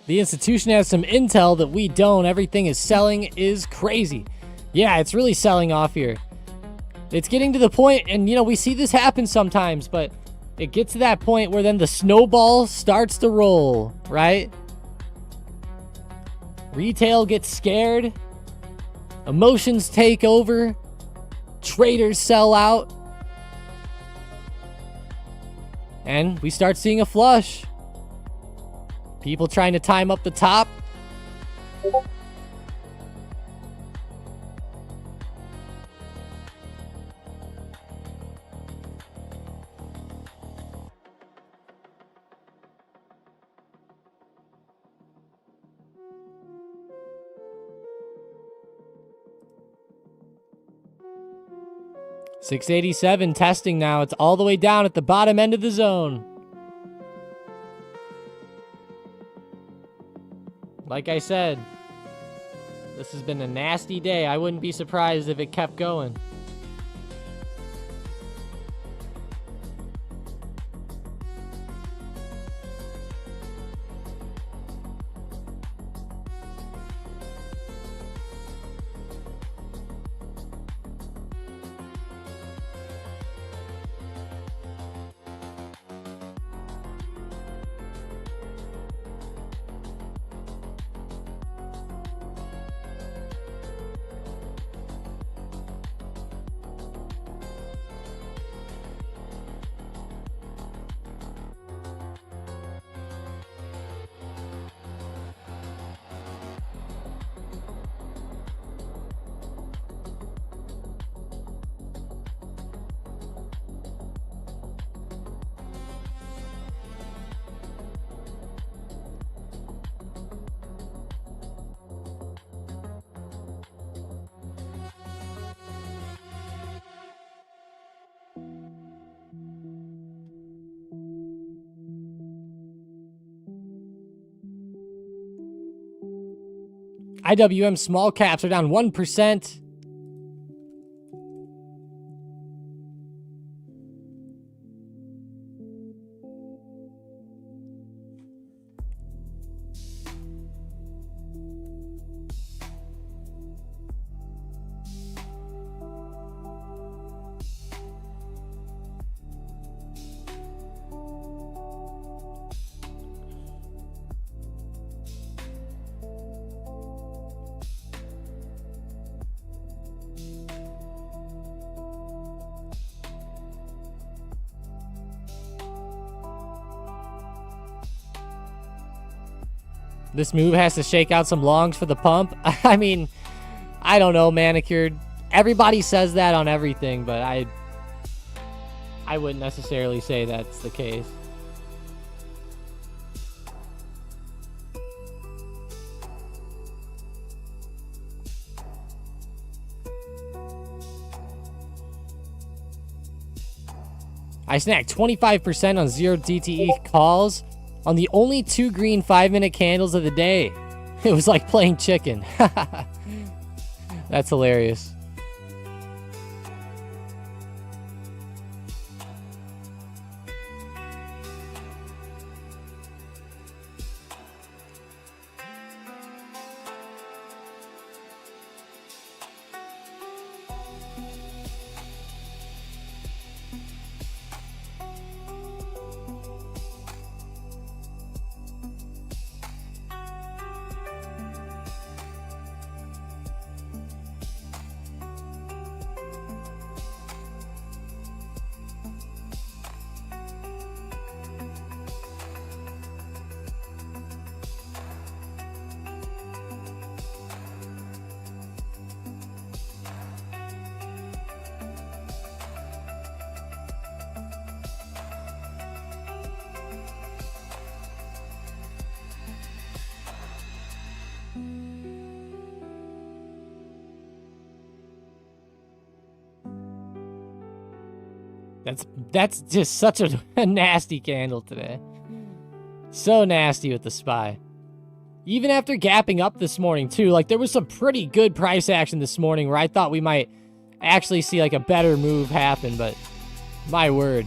The institution has some intel that we don't. Everything is selling is crazy. Yeah, it's really selling off here. It's getting to the point, and you know, we see this happen sometimes, but it gets to that point where then the snowball starts to roll, right? Retail gets scared. Emotions take over. Traders sell out. And we start seeing a flush. People trying to time up the top. $687 testing now. It's all the way down at the bottom end of the zone. Like I said, this has been a nasty day. I wouldn't be surprised if it kept going. IWM small caps are down 1%. This move has to shake out some longs for the pump. I mean, I don't know, Manicured. Everybody says that on everything, but I wouldn't necessarily say that's the case. I snagged 25% on 0 DTE calls on the only 2 green 5-minute candles of the day. It was like playing chicken. That's hilarious. That's just such a nasty candle today. So nasty with the SPY. Even after gapping up this morning too, like there was some pretty good price action this morning where I thought we might actually see like a better move happen, but my word.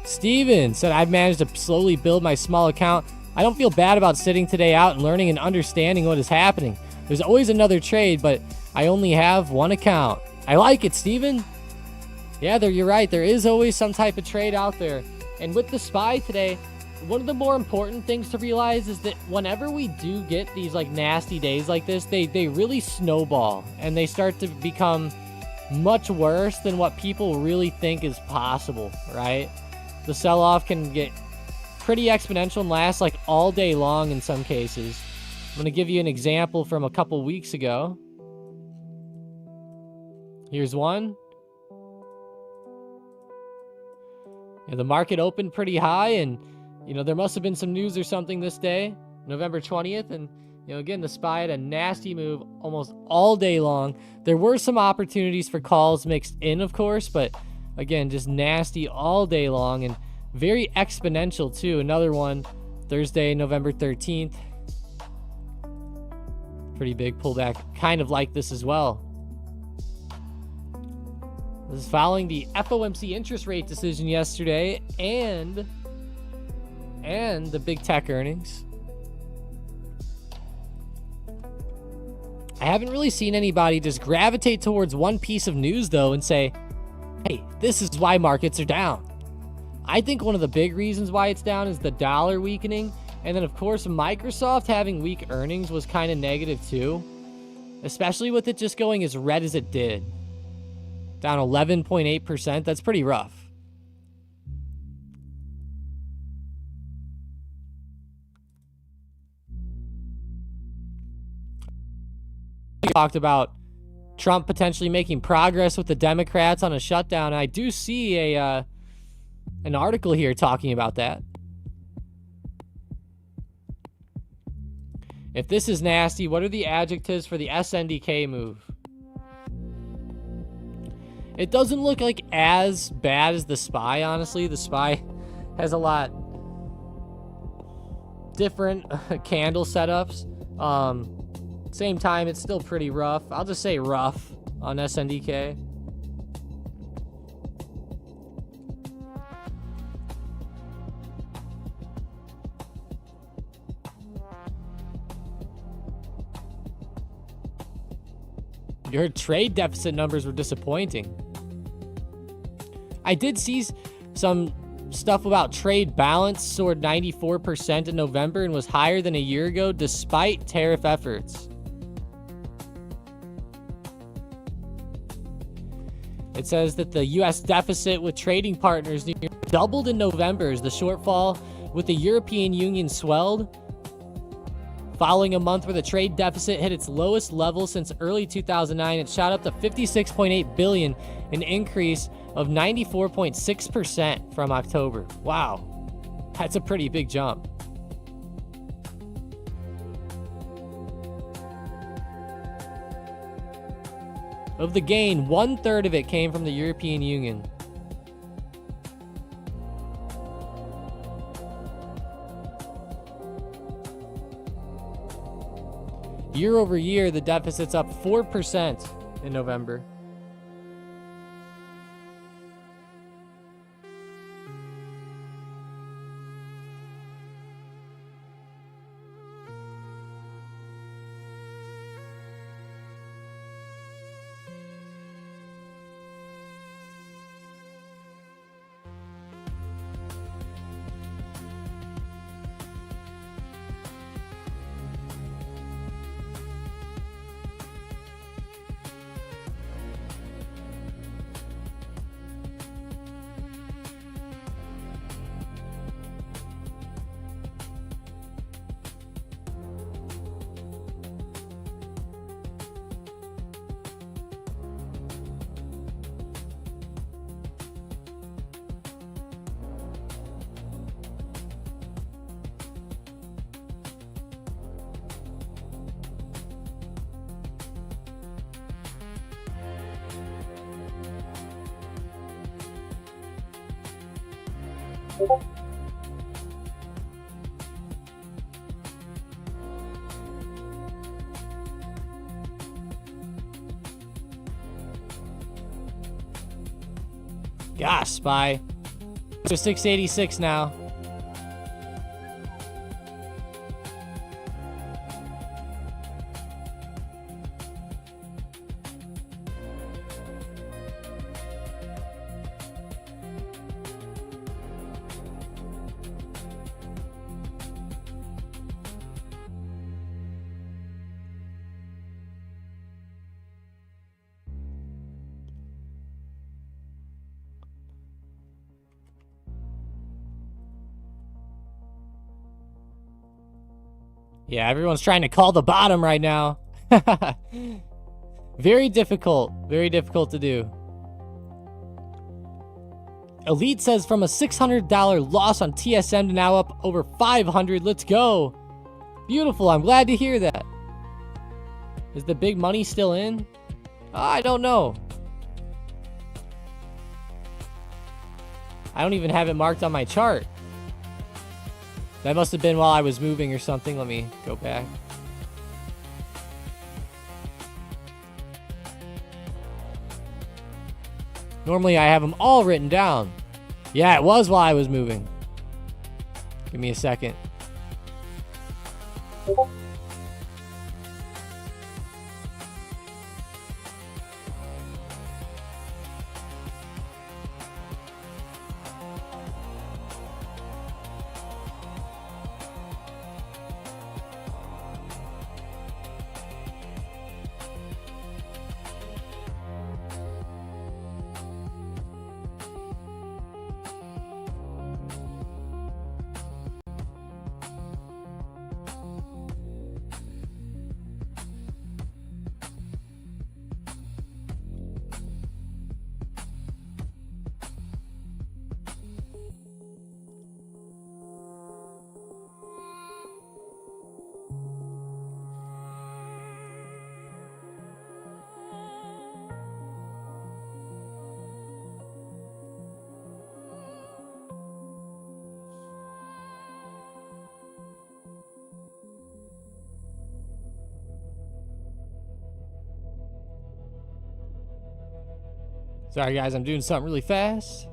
Steven said, I've managed to slowly build my small account. I don't feel bad about sitting today out and learning and understanding what is happening. There's always another trade, but I only have one account. I like it, Steven. Yeah, you're right. There is always some type of trade out there. And with the SPY today, one of the more important things to realize is that whenever we do get these like nasty days like this, they really snowball and they start to become much worse than what people really think is possible, right? The sell-off can get pretty exponential and last like all day long in some cases. I'm going to give you an example from a couple weeks ago. Here's one. Yeah, the market opened pretty high, and there must have been some news or something this day, November 20th, and again, the SPY had a nasty move almost all day long. There were some opportunities for calls mixed in, of course, but again, just nasty all day long and very exponential too. Another one, Thursday, November 13th. Pretty big pullback, kind of like this as well. This is following the FOMC interest rate decision yesterday and the big tech earnings. I haven't really seen anybody just gravitate towards one piece of news though and say, hey, this is why markets are down. I think one of the big reasons why it's down is the dollar weakening. And then of course, Microsoft having weak earnings was kind of negative too, especially with it just going as red as it did. Down 11.8%. That's pretty rough. We talked about Trump potentially making progress with the Democrats on a shutdown. I do see an article here talking about that. If this is nasty, what are the adjectives for the SNDK move? It doesn't look like as bad as the SPY, honestly. The SPY has a lot different candle setups. Same time, it's still pretty rough. I'll just say rough on SNDK. Your trade deficit numbers were disappointing. I did see some stuff about trade balance soared 94% in November and was higher than a year ago despite tariff efforts. It says that the U.S. deficit with trading partners nearly doubled in November as the shortfall with the European Union swelled. Following a month where the trade deficit hit its lowest level since early 2009, it shot up to $56.8 billion, an increase of 94.6% from October. Wow, that's a pretty big jump. Of the gain, 1/3 of it came from the European Union. Year over year, the deficit's up 4% in November. Gosh, Spy. So 686 now. Yeah, everyone's trying to call the bottom right now. Very difficult to do. Elite says from a $600 loss on TSM to now up over 500. Let's go. Beautiful. I'm glad to hear that. Is the big money still in? I don't know. I don't even have it marked on my chart. That must have been while I was moving or something. Let me go back. Normally I have them all written down. Yeah, it was while I was moving. Give me a second. Sorry guys, I'm doing something really fast.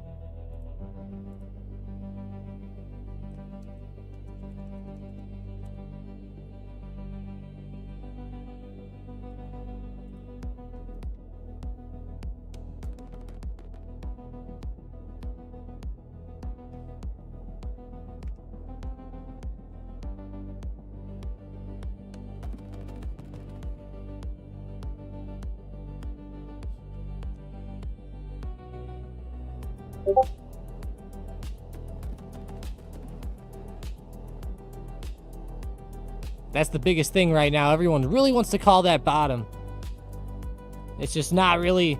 That's the biggest thing right now. Everyone really wants to call that bottom. It's just not really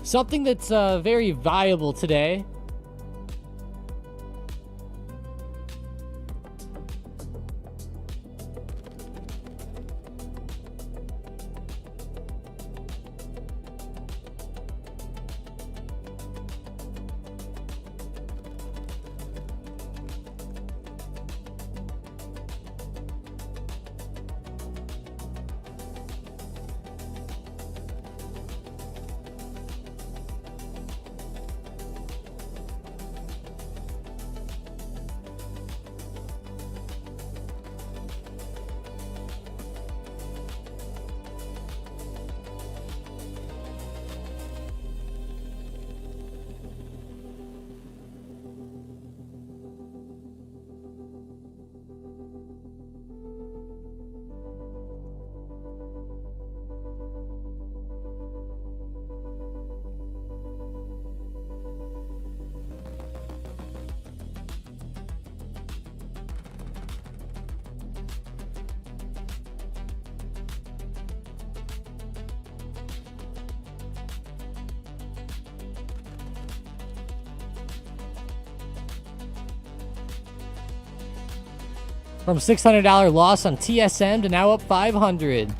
something that's very viable today. From $600 loss on TSM to now up 500.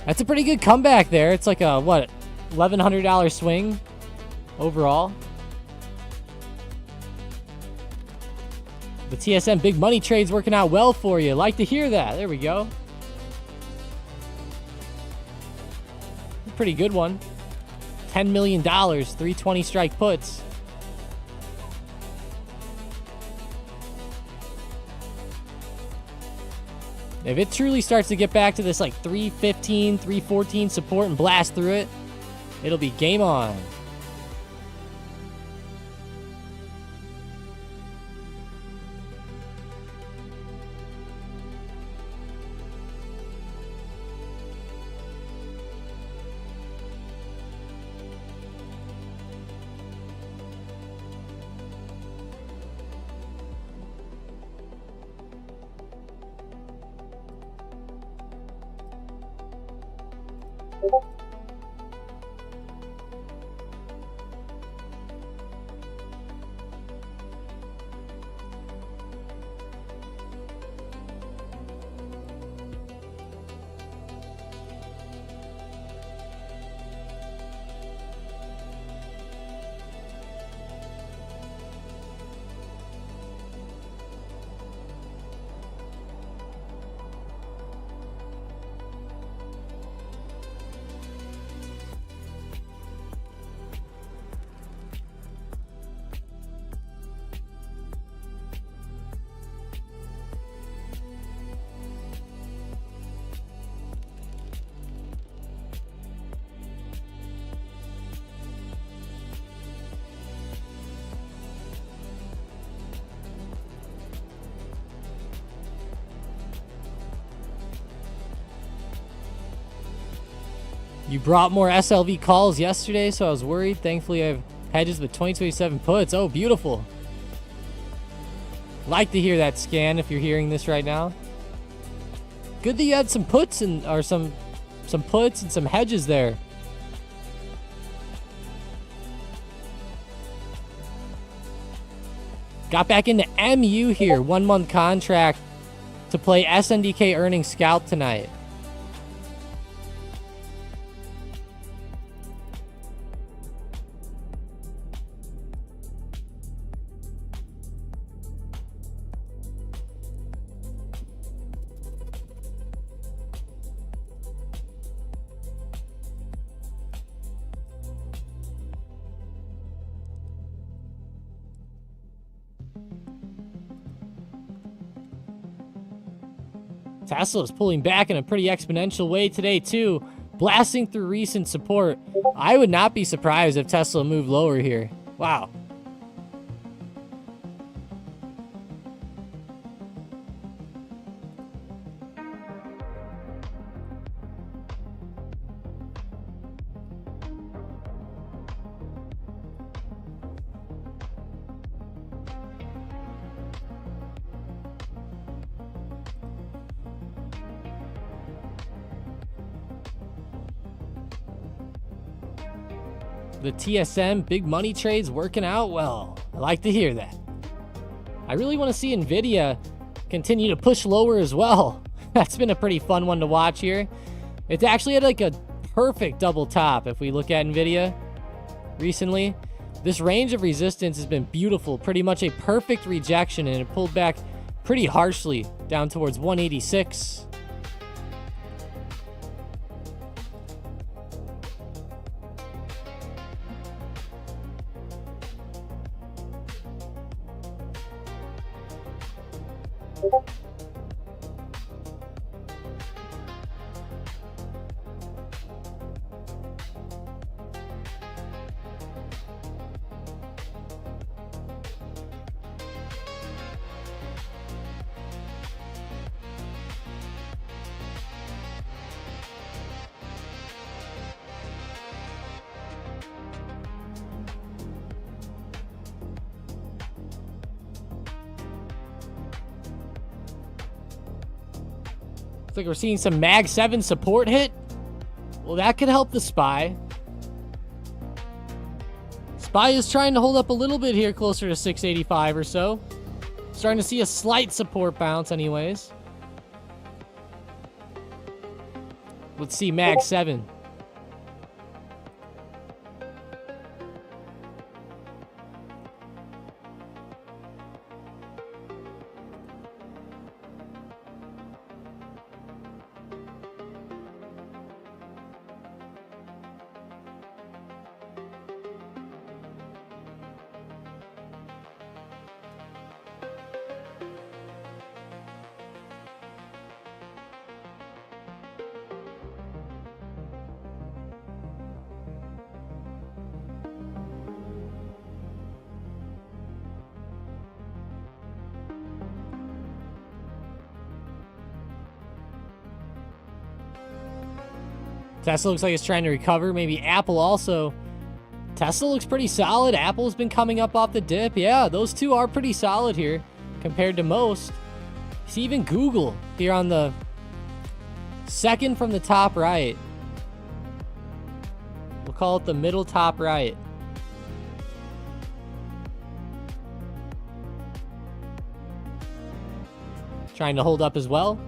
That's a pretty good comeback there. It's like a, what, $1,100 swing overall. The TSM big money trade's working out well for you. Like to hear that. There we go. Pretty good one. $10 million, 320 strike puts. If it truly starts to get back to this like 315, 314 support and blast through it, it'll be game on. You brought more SLV calls yesterday, so I was worried. Thankfully, I have hedges with 2027 puts. Oh, beautiful. Like to hear that scan if you're hearing this right now. Good that you had some puts and or some puts and some hedges there. Got back into MU here. 1 month contract to play SNDK earnings scalp tonight. Tesla is pulling back in a pretty exponential way today, too. Blasting through recent support. I would not be surprised if Tesla moved lower here. Wow. The TSM big money trades working out well. I like to hear that. I really want to see Nvidia continue to push lower as well. That's been a pretty fun one to watch here. It's actually had like a perfect double top if we look at Nvidia recently. This range of resistance has been beautiful, pretty much a perfect rejection, and it pulled back pretty harshly down towards 186. Looks like we're seeing some Mag 7 support hit. Well, that could help the SPY. SPY is trying to hold up a little bit here, closer to 685 or so. Starting to see a slight support bounce anyways. Let's see Mag 7. Tesla looks like it's trying to recover. Maybe Apple also. Tesla looks pretty solid. Apple's been coming up off the dip. Yeah, those two are pretty solid here compared to most. See, even Google here on the second from the top right. We'll call it the middle top right. Trying to hold up as well.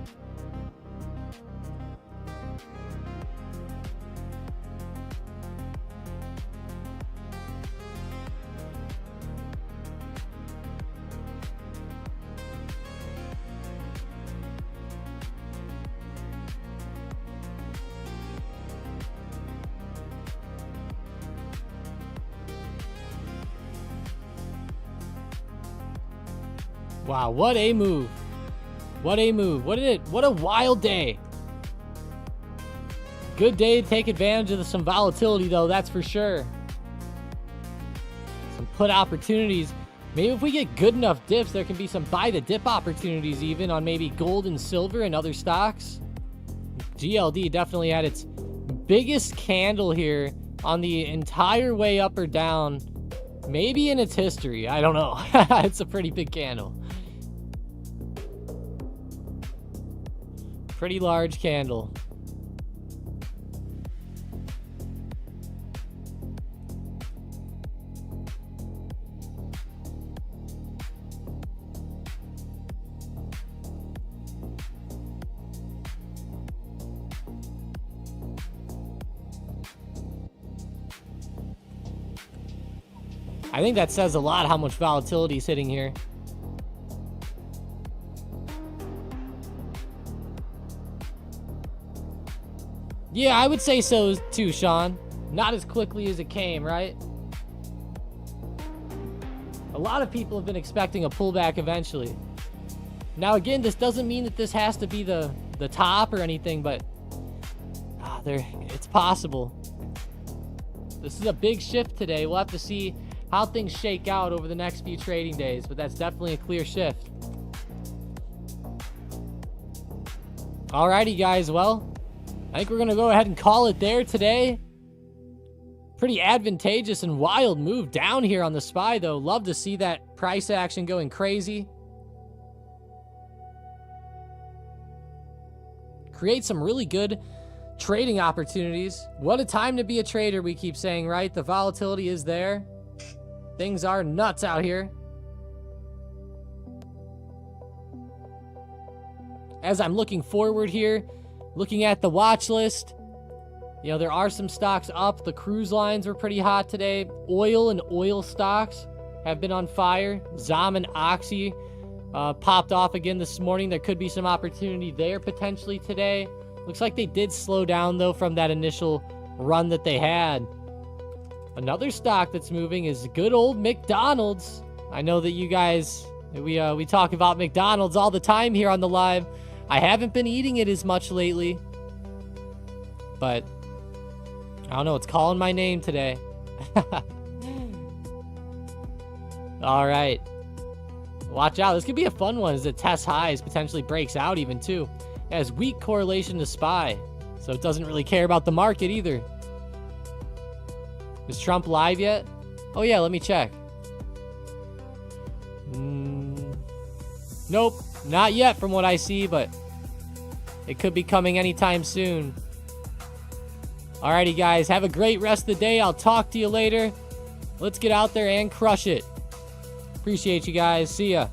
Wow, what a move. What a move. What a wild day. Good day to take advantage of some volatility, though, that's for sure. Some put opportunities. Maybe if we get good enough dips, there can be some buy the dip opportunities even on maybe gold and silver and other stocks. GLD definitely had its biggest candle here on the entire way up or down. Maybe in its history. I don't know. It's a pretty big candle. Pretty large candle. I think that says a lot how much volatility is hitting here. Yeah, I would say so too, Sean. Not as quickly as it came, right? A lot of people have been expecting a pullback eventually. Now, again, this doesn't mean that this has to be the top or anything, but it's possible. This is a big shift today. We'll have to see how things shake out over the next few trading days, but that's definitely a clear shift. Alrighty, guys. Well, I think we're going to go ahead and call it there today. Pretty advantageous and wild move down here on the SPY, though. Love to see that price action going crazy. Create some really good trading opportunities. What a time to be a trader, we keep saying, right? The volatility is there. Things are nuts out here. As I'm looking forward here, looking at the watch list, you know, there are some stocks up. The cruise lines were pretty hot today. Oil and oil stocks have been on fire. ZOM and Oxy popped off again this morning. There could be some opportunity there potentially today. Looks like they did slow down, though, from that initial run that they had. Another stock that's moving is good old McDonald's. I know that you guys, we talk about McDonald's all the time here on the live. I haven't been eating it as much lately, but I don't know, it's calling my name today. All right. Watch out. This could be a fun one as it tests highs, potentially breaks out even too. It has weak correlation to SPY, so it doesn't really care about the market either. Is Trump live yet? Oh yeah, let me check. Nope, not yet from what I see, but it could be coming anytime soon. Alrighty guys, have a great rest of the day. I'll talk to you later. Let's get out there and crush it. Appreciate you guys. See ya.